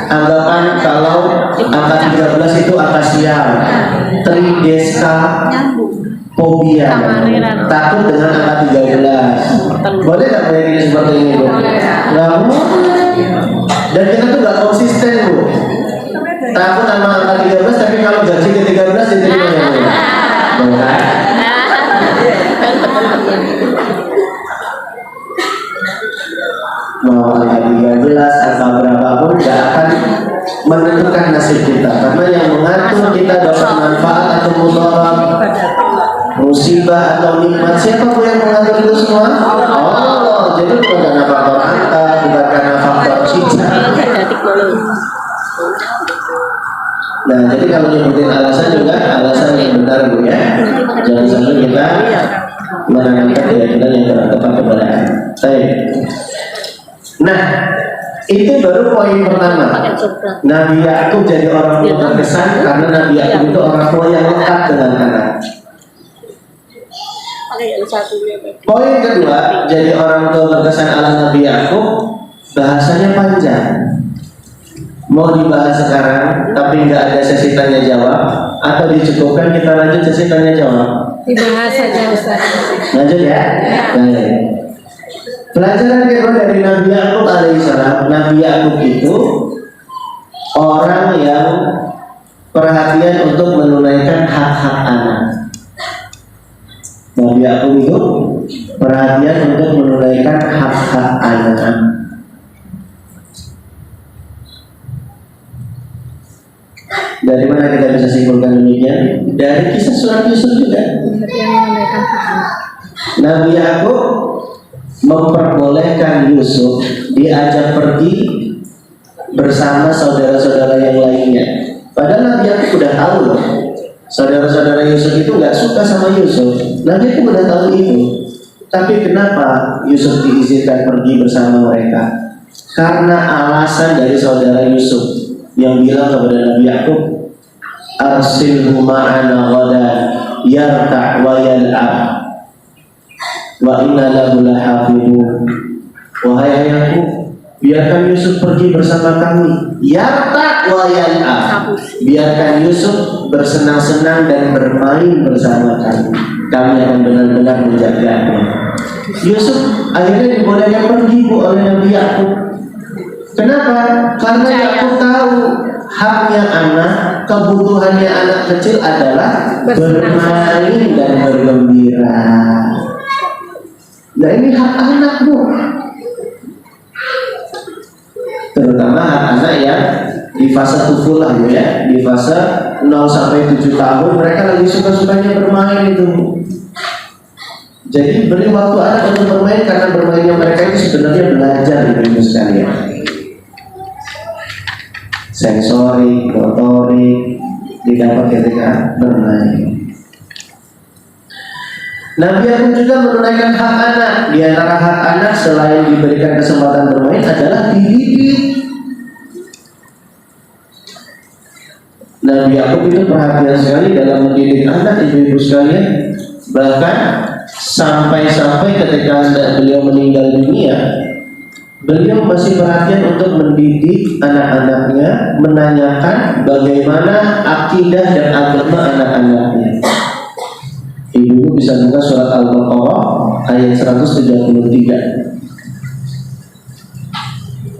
Anggapan kalau angka 13 itu angka sial, trideska fobia, takut dengan angka 13. Boleh nggak kayak gini seperti ini Bu? Nggak boleh. Dan kita tuh nggak konsisten Bu. Takut sama angka 13 tapi kalau gaji ke 13 diterima ya Bu. Boleh. Mau angka 13, angka berapapun nggak akan menentukan nasib kita, karena yang mengatur kita dapat manfaat atau mudarat, musibah atau nikmat, siapa pun yang mengatur itu semua? Allah. Jadi bukan karena faktor angka, bukan karena faktor cicak. Nah, jadi kalau nyebutin alasan juga alasan yang benar Bu ya. Jangan sampai kita menanamkan keyakinan yang kurang tepat kepada saya. Nah, itu baru poin pertama. Nabi Yakub jadi orang tua terkesan karena Nabi Yakub itu orang tua yang lekat dengan anak. Poin kedua, jadi orang tua berkesan ala Nabi Yakub, bahasanya panjang. Mau dibahas sekarang, tapi nggak ada sesi tanya jawab, atau dicukupkan kita lanjut sesi tanya jawab? Dibahas saja Ustaz. Lanjut ya. Baik. Pelajaran kedua dari Nabi Yakub alaihissalam. Nabi Yakub itu orang yang perhatian untuk menunaikan hak-hak anak. Nabi Yakub itu perhatian untuk menunaikan hak-hak anak. Dari mana kita bisa simpulkan demikian? Dari kisah surat Yusuf juga. Nabi Yakub memperbolehkan Yusuf diajak pergi bersama saudara-saudara yang lainnya. Padahal Nabi Yakub udah tahu loh, saudara-saudara Yusuf itu nggak suka sama Yusuf. Nabi Yakub udah tahu itu. Tapi kenapa Yusuf diizinkan pergi bersama mereka? Karena alasan dari saudara Yusuf yang bilang kepada Nabi Yakub, arsilhu ma'ana ghadan yarta' wa yal'ab wa inna lahu lahafidun. Wahai ayahku, biarkan Yusuf pergi bersama kami, yarta' wa yal'ab, biarkan Yusuf bersenang-senang dan bermain bersama kami. Kami akan benar-benar menjaganya. Yusuf akhirnya dibolehkan pergi Bu oleh Nabi Yakub. Kenapa? Karena Yakub tahu haknya anak, kebutuhannya anak kecil adalah bermain dan bergembira. Nah ini hak anak Bu, terutama hak anak yang di fase tufulah Bu ya, di fase 0 sampai 7 tahun mereka lagi suka-sukanya bermain itu. Jadi beri waktu anak untuk bermain, karena bermainnya mereka itu sebenarnya belajar Ibu sekalian. Sensorik, motorik didapat ketika bermain. Nabi Yakub juga menunaikan hak anak. Di antara hak anak selain diberikan kesempatan bermain adalah dididik. Nabi Yakub itu perhatian sekali dalam mendidik anak, ibu-ibu sekalian. Bahkan sampai-sampai ketika beliau meninggal dunia, beliau masih perhatian untuk mendidik anak-anaknya, menanyakan bagaimana akidah dan agama anak-anaknya. Ibu bisa buka surat Al-Baqarah ayat 133.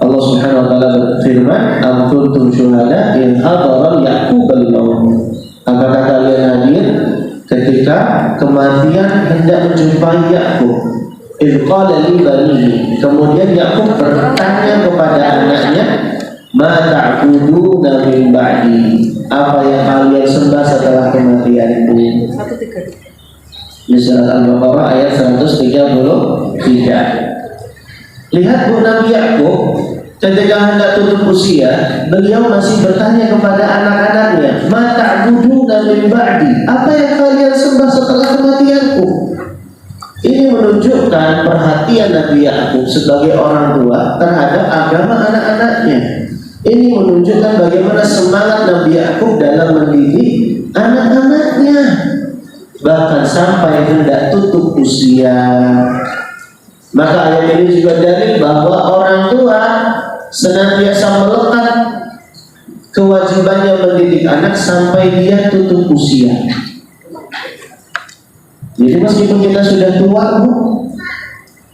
Allah Subhanahu wa taala berfirman, "Am kuntum syuhada in hadara Yaqub al-maut?" Apakah kalian hadir ketika kematian hendak menjumpai Yakub? Idz qala li banihi. Kemudian Yakub bertanya kepada anaknya, "Ma ta'buduna min ba'di?" Apa yang kalian sembah setelah kematianku? Di surat Al-Baqarah ayat 133. Lihat Bu, Nabi Yakub ketika hendak tutup usia, beliau masih bertanya kepada anak-anaknya, "Ma ta'buduna min ba'di?" Apa yang kalian sembah setelah kematianku? Ini menunjukkan perhatian Nabi Yakub sebagai orang tua terhadap agama anak-anaknya. Ini menunjukkan bagaimana semangat Nabi Yakub dalam mendidik anak-anaknya. Bahkan sampai hendak tutup usia. Maka ayat ini juga dalil bahwa orang tua senantiasa melekat kewajibannya mendidik anak sampai dia tutup usia. Jadi meskipun kita sudah tua, Bu,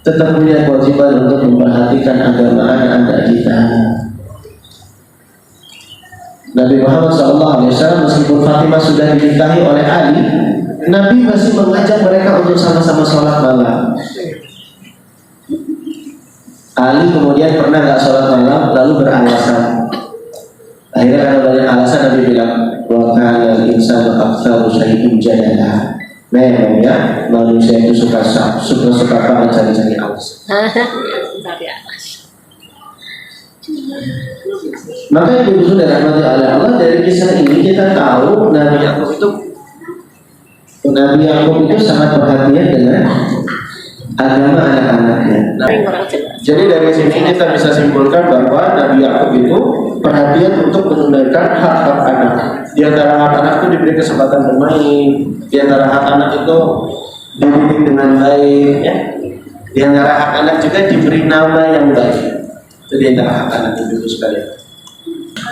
tetap punya kewajiban untuk memperhatikan agama anak-anak kita. Nabi Muhammad SAW meskipun Fatimah sudah dinikahi oleh Ali, Nabi masih mengajak mereka untuk sama-sama sholat malam. Ali kemudian pernah nggak sholat malam, lalu beralasan. Akhirnya karena banyak alasan Nabi bilang, "Wa kana al-insanu aktsaru syai'in jadala." Memang ya, manusia itu suka banget cari-cari alasan. Maka ibu saudara rahmati Allah, dari kisah ini kita tahu Nabi Yakub itu sangat perhatian dengan agama anak-anaknya. Jadi dari sini kita bisa simpulkan bahwa Nabi Yakub itu perhatian untuk menunaikan hak-hak anak. Di antara hak anak itu diberi kesempatan bermain. Di antara hak anak itu dididik dengan baik. Ya. Di antara hak anak juga diberi nama yang baik. Itu di antara hak anak itu sekalian.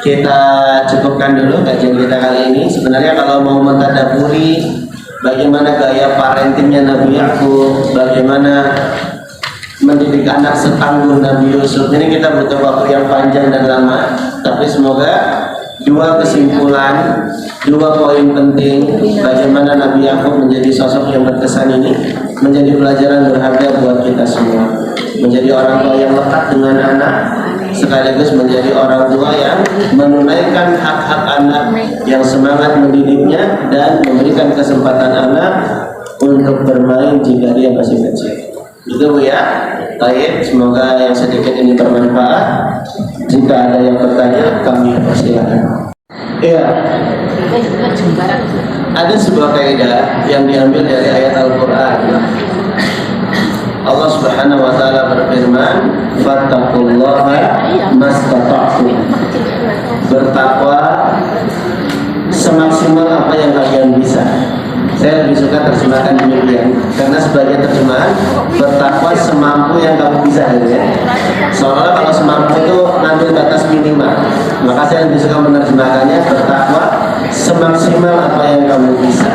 Kita cukupkan dulu kajian kita kali ini. Sebenarnya kalau mau mentadaburi bagaimana gaya parentingnya Nabi Yakub, bagaimana mendidik anak setangguh Nabi Yusuf, ini kita butuh waktu yang panjang dan lama. Tapi semoga dua kesimpulan, dua poin penting bagaimana Nabi Yakub menjadi sosok yang berkesan ini menjadi pelajaran berharga buat kita semua. Menjadi orang tua yang lekat dengan anak, sekaligus menjadi orang tua yang menunaikan hak-hak anak, yang semangat mendidiknya dan memberikan kesempatan anak untuk bermain jika dia masih kecil. Itu Bu ya. Baik, semoga yang sedikit ini bermanfaat. Jika ada yang bertanya, kami persilakan. Iya. Ada sebuah kaidah yang diambil dari ayat Al-Qur'an. Allah Subhanahu wa taala berfirman, "Fattaqullaha mastata'tum." Bertakwa semaksimal apa yang kalian bisa. Saya lebih suka terjemahkan demikian karena sebagai terjemahan bertakwa semampu yang kamu bisa, gitu ya. Soalnya kalau semampu itu ngambil batas minimal. Maka saya lebih suka menerjemahkannya bertakwa semaksimal apa yang kamu bisa.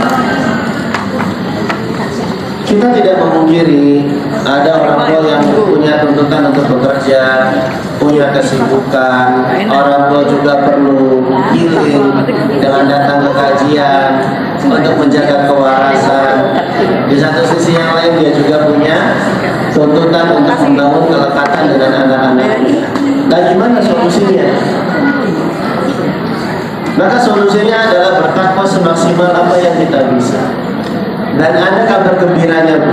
Kita tidak memungkiri ada orang tua yang punya tuntutan untuk bekerja, punya kesibukan. Orang tua juga perlu healing dengan datang ke kajian untuk menjaga kewarasan. Di satu sisi yang lain dia juga punya tuntutan untuk membangun kelekatan dengan anak-anaknya. Nah, gimana solusinya? Maka solusinya adalah bertakwa semaksimal apa yang kita bisa. Dan ada kabar gembiranya, Bu.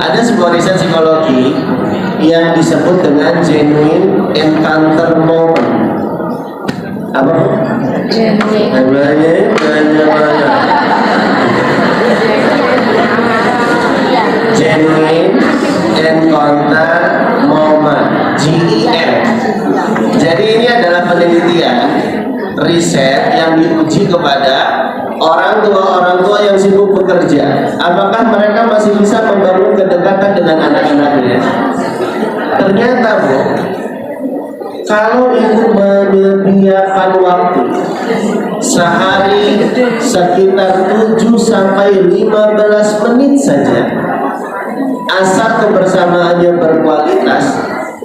Ada sebuah riset psikologi yang disebut dengan genuine encounter moment. Apa, Bu? Genuine encounter moment, GEM. Jadi ini adalah penelitian riset yang akan diuji kepada orang tua yang sibuk bekerja. Apakah mereka masih bisa membangun kedekatan dengan anak-anaknya? Ternyata Bu, kalau ibu menyediakan waktu sehari sekitar 7 sampai 15 menit saja, asal kebersamaannya berkualitas,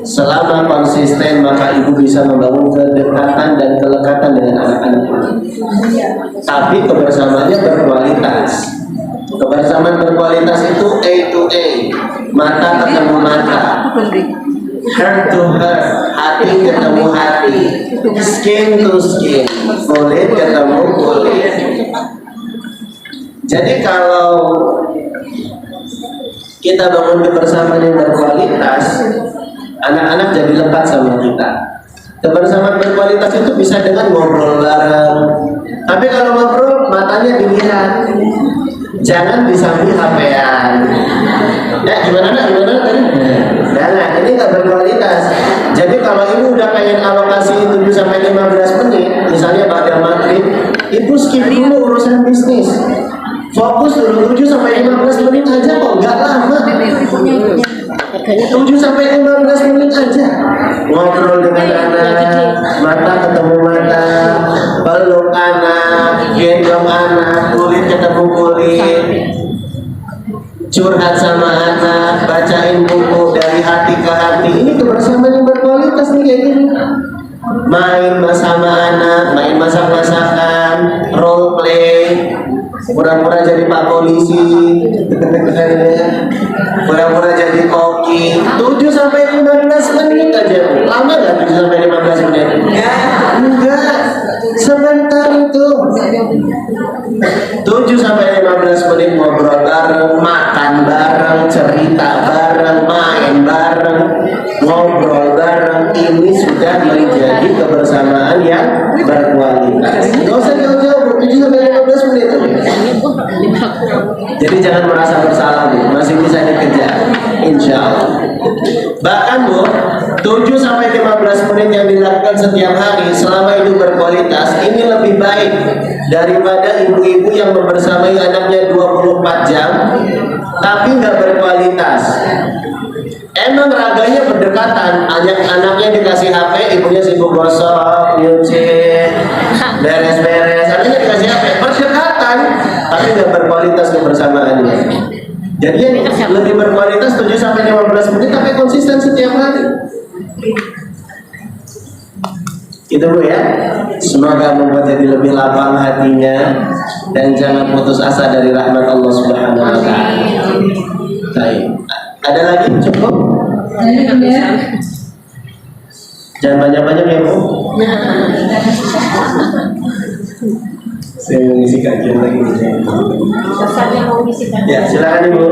selama konsisten, maka ibu bisa membangun kedekatan dan kelekatan dengan anak-anak. Tapi kebersamaannya berkualitas. Kebersamaan berkualitas itu A to A, mata ketemu mata, heart to heart, hati ketemu hati, skin to skin, kulit ketemu kulit. Jadi kalau kita bangun kebersamaan yang berkualitas, anak-anak jadi lekat sama kita. Kebersamaan berkualitas itu bisa dengan ngobrol bareng. Tapi kalau ngobrol, matanya dilihat, jangan disambil HP-an. Ya gimana tadi? Jangan, ini nggak berkualitas. Jadi kalau ibu udah pengen alokasi 7 sampai 15 menit, misalnya pada maghrib, ibu skip dulu urusan bisnis. Fokus dulu 7 sampai 15 menit aja kok, nggak lama. 7 sampai 15 menit aja. Ngobrol dengan anak, mata ketemu mata, peluk anak, gendong anak, kulit ketemu kulit, curhat sama anak, bacain buku dari hati ke hati. Ini kebersamaan yang berkualitas nih kayak gini. Main sama anak, main masak-masakan, role play, pura-pura jadi pak polisi, pura-pura jadi koki. 7 sampai 15 menit aja. Lama nggak 7 sampai 15 menit? Enggak, sebentar itu. 7 sampai 15 menit ngobrol bareng, makan bareng, cerita bareng, main bareng, ngobrol bareng. Ini sudah menjadi kebersamaan yang berkualitas. Nggak usah jauh-jauh, 7 sampai 15 menit. Jadi jangan merasa bersalah Bu, masih bisa dikejar, insya Allah. Bahkan Bu, 7 sampai 15 menit yang dilakukan setiap hari selama itu berkualitas, ini lebih baik daripada ibu-ibu yang membersamai anaknya 24 jam tapi nggak berkualitas. Emang raganya berdekatan, anaknya dikasih HP, ibunya sibuk gosok, nyuci, beres-beres, artinya dikasih HP, berdekatan, tapi nggak berkualitas kebersamaannya. Jadi yang lebih berkualitas 7 sampai 15 menit, tapi konsisten setiap hari. Itu Bu ya. Semoga membuat jadi lebih lapang hatinya dan jangan putus asa dari rahmat Allah Subhanahu wa taala. Baik. Ada lagi cukup? Jangan banyak-banyak ya Bu. Saya mau ngisi kajian lagi. Ya silakan Ibu.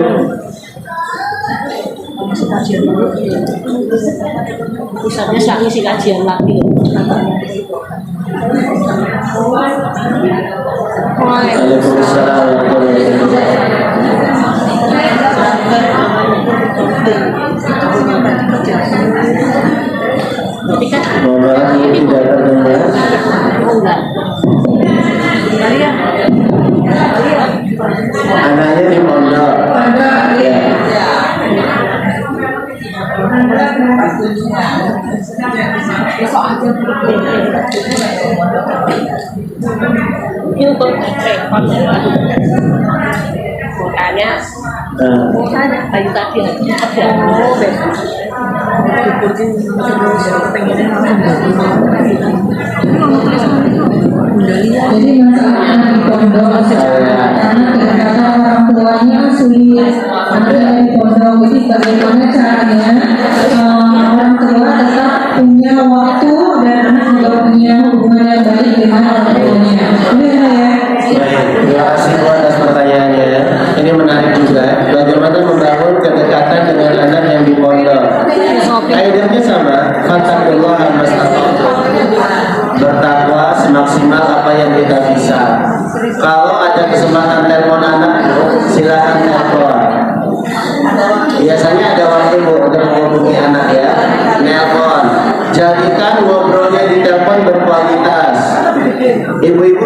Pusatnya saya ngisi kajian lagi. Waalaikumsalam warahmatullahi wabarakatuh. Mohon maaf tidak terdengar. Anaknya di pondok. Ya. Ini untuk repot makanya kayu tadi ada jadi masalah di pondok karena orang tuanya sulit, anaknya di pondok, jadi bagaimana caranya orang tua tetap punya waktu dan anak juga punya hubungan yang baik dengan orang tuanya. Benar ya? Terima kasih Bu atas pertanyaannya. Ini menarik juga. Bagaimana membangun kedekatan dengan anak yang di pondok? Kaidahnya sama. Fattaqullaha mastata'tum. Bertakwa semaksimal apa yang kita bisa. Kalau ada kesempatan telepon anak, silakan telepon. Biasanya ada waktu untuk menghubungi anak ya. Nelpon. Jadikan ngobrolnya di telepon berkualitas. Ibu-ibu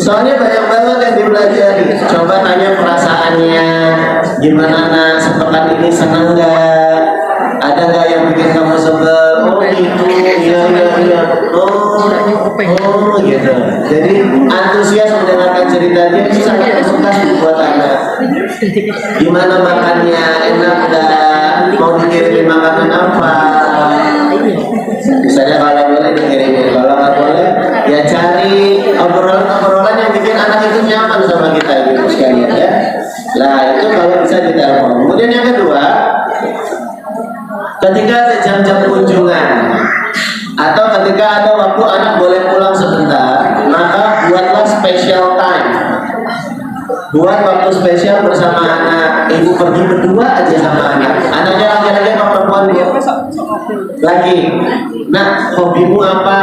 Soalnya banyak banget yang dipelajari. Coba tanya perasaannya, gimana nak sepekan ini, senang nggak? Ada nggak yang bikin kamu sebel? Oh gitu, iya. Oh gitu. Jadi antusias mendengarkan cerita dia itu sangat membekas buat anak. Gimana makannya, enak nggak? Mau dikirimin makanan apa? Misalnya kalau boleh dikirimin, kalau nggak boleh ya cari obrolan yang bikin anak itu nyaman sama kita gitu sekalian ya. Nah itu kalau bisa ditelepon. Kemudian yang kedua, ketika ada jam-jam kunjungan atau ketika ada waktu anak boleh pulang sebentar, maka buatlah special time. Buat waktu spesial bersama anak. Ibu pergi berdua aja sama anak. Anaknya laki-laki apa perempuan? Lagi. Nah, hobimu apa?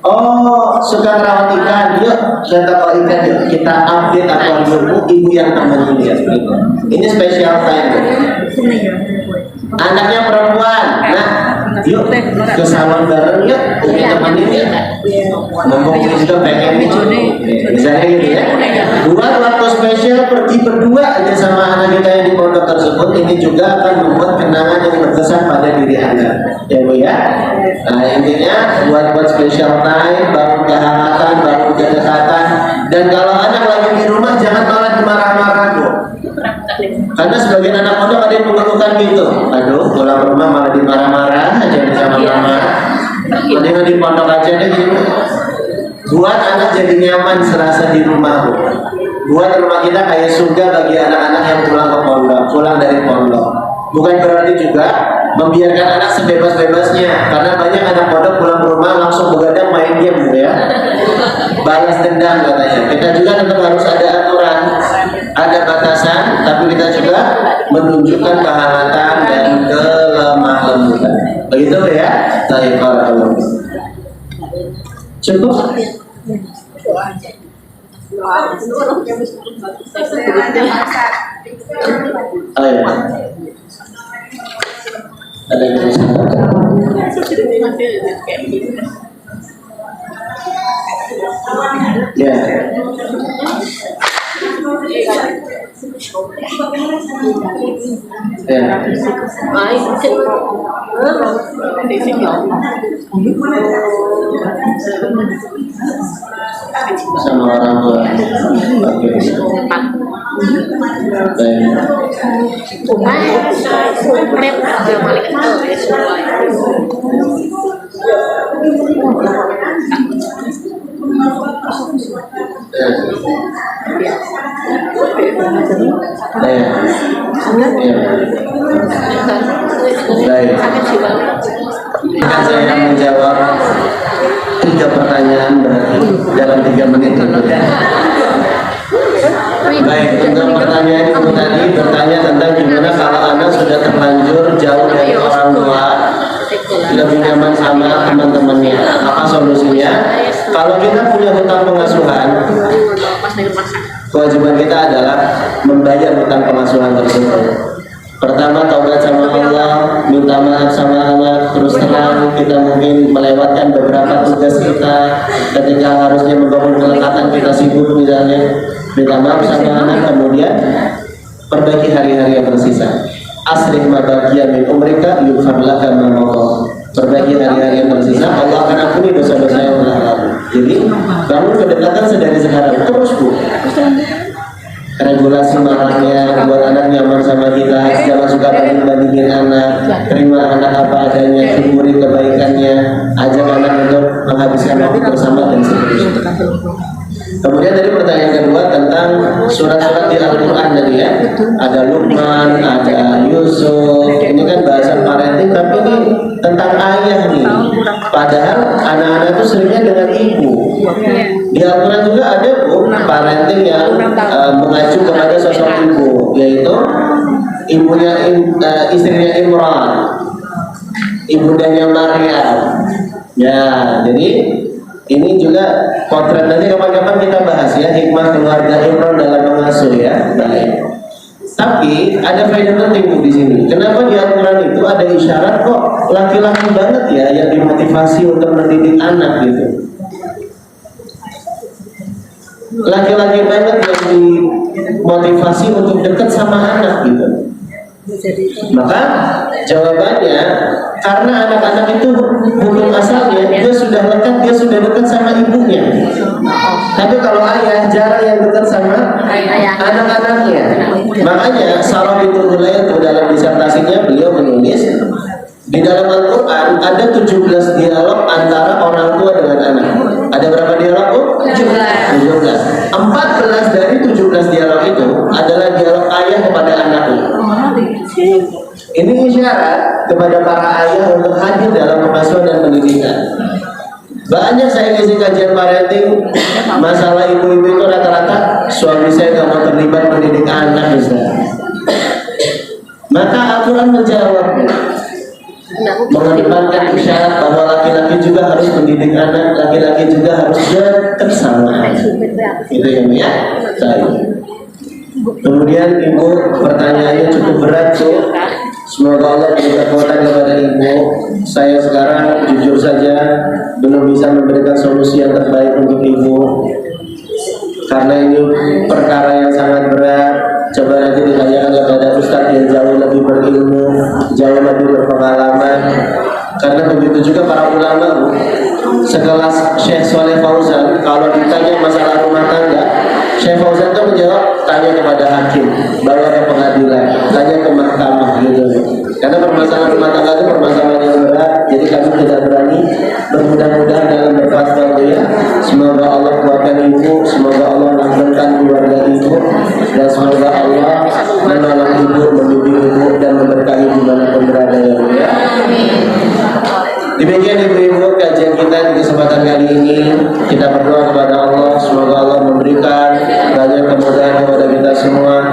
Oh, suka merawat ikan. Yuk, ke toko ikan yuk. Kita update akuariummu, ibu yang temenin dia. Ini special time. Anaknya perempuan. Nah, yuk ke salon bareng yuk. Umi temenin ya. Mumpung ini juga pengen nih. Misalnya gitu ya. Buat waktu spesial pergi berdua aja sama anak kita yang di pondok tersebut. Ini juga akan membuat kenangan yang berkesan pada diri Anda. Ya Bu ya. Nah intinya buat special time, bangun kehangatan, bangun kedekatan. Dan kalau anak lagi di rumah jangan malah dimarah-marah Bu. Karena sebagian anak pondok ada yang mengeluhkan gitu. Aduh, pulang rumah malah dimarah-marah aja sama mama. Mendingan di pondok aja deh gitu. Buat anak jadi nyaman serasa di rumah Bu. Buat rumah kita kayak surga bagi anak-anak yang pulang ke pondok, pulang dari pondok. Bukan berarti juga membiarkan anak sebebas-bebasnya, karena banyak anak pondok pulang ke rumah langsung begadang main game Bu ya. Balas dendam katanya. Kita juga tetap harus ada aturan, ada batasan, tapi kita juga menunjukkan kehangatan dan kelemah lembutan. Begitu ya? Baik, barakallahu. Cukup? Ayo. Ada yang bisa? Ya. Sama orang tua. Oke. Kan saya menjawab 3 pertanyaan berarti dalam 3 menit itu. Baik, untuk pertanyaan itu tadi bertanya tentang gimana kalau anak sudah terlanjur jauh dari orang tua, lebih nyaman sama teman-temannya. Apa solusinya? Kalau kita punya hutang pengasuhan, kewajiban kita adalah membayar hutang pengasuhan tersebut. Pertama, taubat sama Allah, minta maaf sama anak. Terus terang kita mungkin melewatkan beberapa tugas kita ketika harusnya membangun kelekatan kita sibuk misalnya. Minta maaf sama anak, kemudian perbaiki hari-hari yang tersisa. Asrif mabagia min umrika yughfar laka ma mada. Perbaiki hari-hari yang tersisa, Allah akan ampuni dosa-dosa yang telah lalu. Jadi bangun kedekatan sedari sekarang terus Bu. Regulasi marahnya, buat anak nyaman sama kita, jangan suka banding-bandingin anak, terima anak apa adanya, syukuri kebaikannya, ajak anak untuk menghabiskan waktu bersama dan seterusnya. Kemudian tadi pertanyaan kedua tentang surat-surat di Al-Quran tadi ya. Ada Luqman, ada Yusuf. Ini kan bahasa parenting, tapi ini tentang ayah nih. Padahal anak-anak itu seringnya dengan ibu. Di Al-Quran juga ada parenting yang mengacu kepada sosok ibu, yaitu ibunya istrinya Imran, ibundanya Maryam. Ya, jadi ini juga potret, nanti kapan-kapan kita bahas ya hikmah keluarga Imran dalam mengasuh ya. Baik. Tapi ada faedah penting di sini. Kenapa di Al-Quran itu ada isyarat kok laki-laki banget ya yang dimotivasi untuk mendidik anak gitu. laki-laki banget yang dimotivasi untuk dekat sama anak gitu. Maka jawabannya, karena anak-anak itu hukum asalnya dia sudah lekat, dia sudah dekat sama ibunya. Tapi kalau ayah jarang yang dekat sama anak-anaknya. Makanya Sarah bintu Hulail dalam disertasinya beliau menulis, di dalam Al-Quran ada 17 dialog antara orang tua dengan anak. Ada berapa dialog, Bu? 17. 14 dari 17 dialog itu adalah dialog ayah kepada anaknya. Ini isyarat kepada para ayah untuk hadir dalam pengasuhan dan pendidikan. Banyak saya ngisi kajian parenting, masalah ibu-ibu itu rata-rata suami saya nggak mau terlibat mendidik anak, Ustaz. Maka Al-Quran menjawab, mengedepankan isyarat bahwa laki-laki juga harus mendidik anak, laki-laki juga harus dekat sama anak. Itu ya. Kemudian ibu pertanyaannya cukup berat, Bu. Semoga Allah beri kekuatan kepada ibu. Saya sekarang jujur saja belum bisa memberikan solusi yang terbaik untuk ibu, karena ini perkara yang sangat berat. Coba nanti ditanyakan kepada Ustadz yang jauh lebih berilmu, jauh lebih berpengalaman. Karena begitu juga para ulama, Bu. Sekelas Syekh Saleh Fauzan, kalau ditanya masalah rumah tangga, Syekh Fauzan itu menjawab, tanya kepada hakim, bawa ke pengadilan, tanya ke mahkamah gitu. Karena permasalahan rumah tangga itu permasalahan yang berat, jadi kami tidak berani bermudah-mudahan dalam berfatwa, ya. Semoga Allah kuatkan ibu, semoga Allah langgengkan keluarga ibu, dan semoga Allah menolong ibu, membimbing ibu, dan memberkahi dimanapun berada, ya. Demikian ibu-ibu kajian kita di kesempatan kali ini. Kita berdoa kepada Allah, semoga Allah memberikan banyak kemudahan kepada kita semua.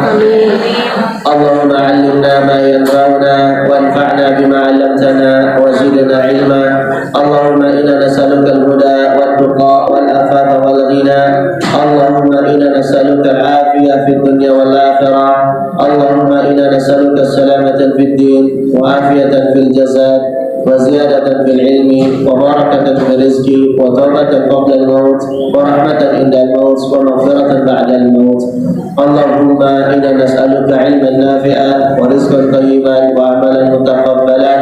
Allahumma 'allimna ma yanfa'una wanfa'na bima 'allamtana wa zidna 'ilma. Allahumma inna nas'aluka al-huda wat-tuqa wal-afafa wal-ghina. Allahumma inna nas'aluka al-'afiyah fid dunya wal akhirah. Allahumma inna nas'aluka as-salamata fid din wa 'afiyatan fil jasad وزيادة في العلم وبركة في الرزق وتوبة قبل الموت ورحمة عند الموت ومغفرة بعد الموت. اللهم إنا نسألك علما نافعا ورزقا طيبا وعملا متقبلا.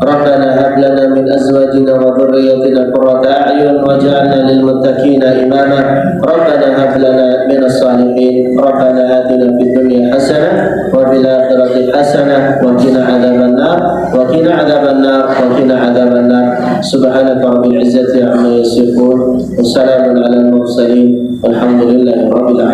ربنا هب لنا من أزواجنا وذريتنا قرة أعين واجعلنا للمتقين إماما. ربنا هب لنا من الصالحين. ربنا آتنا في الدنيا حسنة وفي الآخرة حسنة وقنا عذاب النار وقنا عذاب النار وقنا عذاب النار. سبحانك رب العزة عما يصفون وسلام على المرسلين والحمد لله رب العالمين.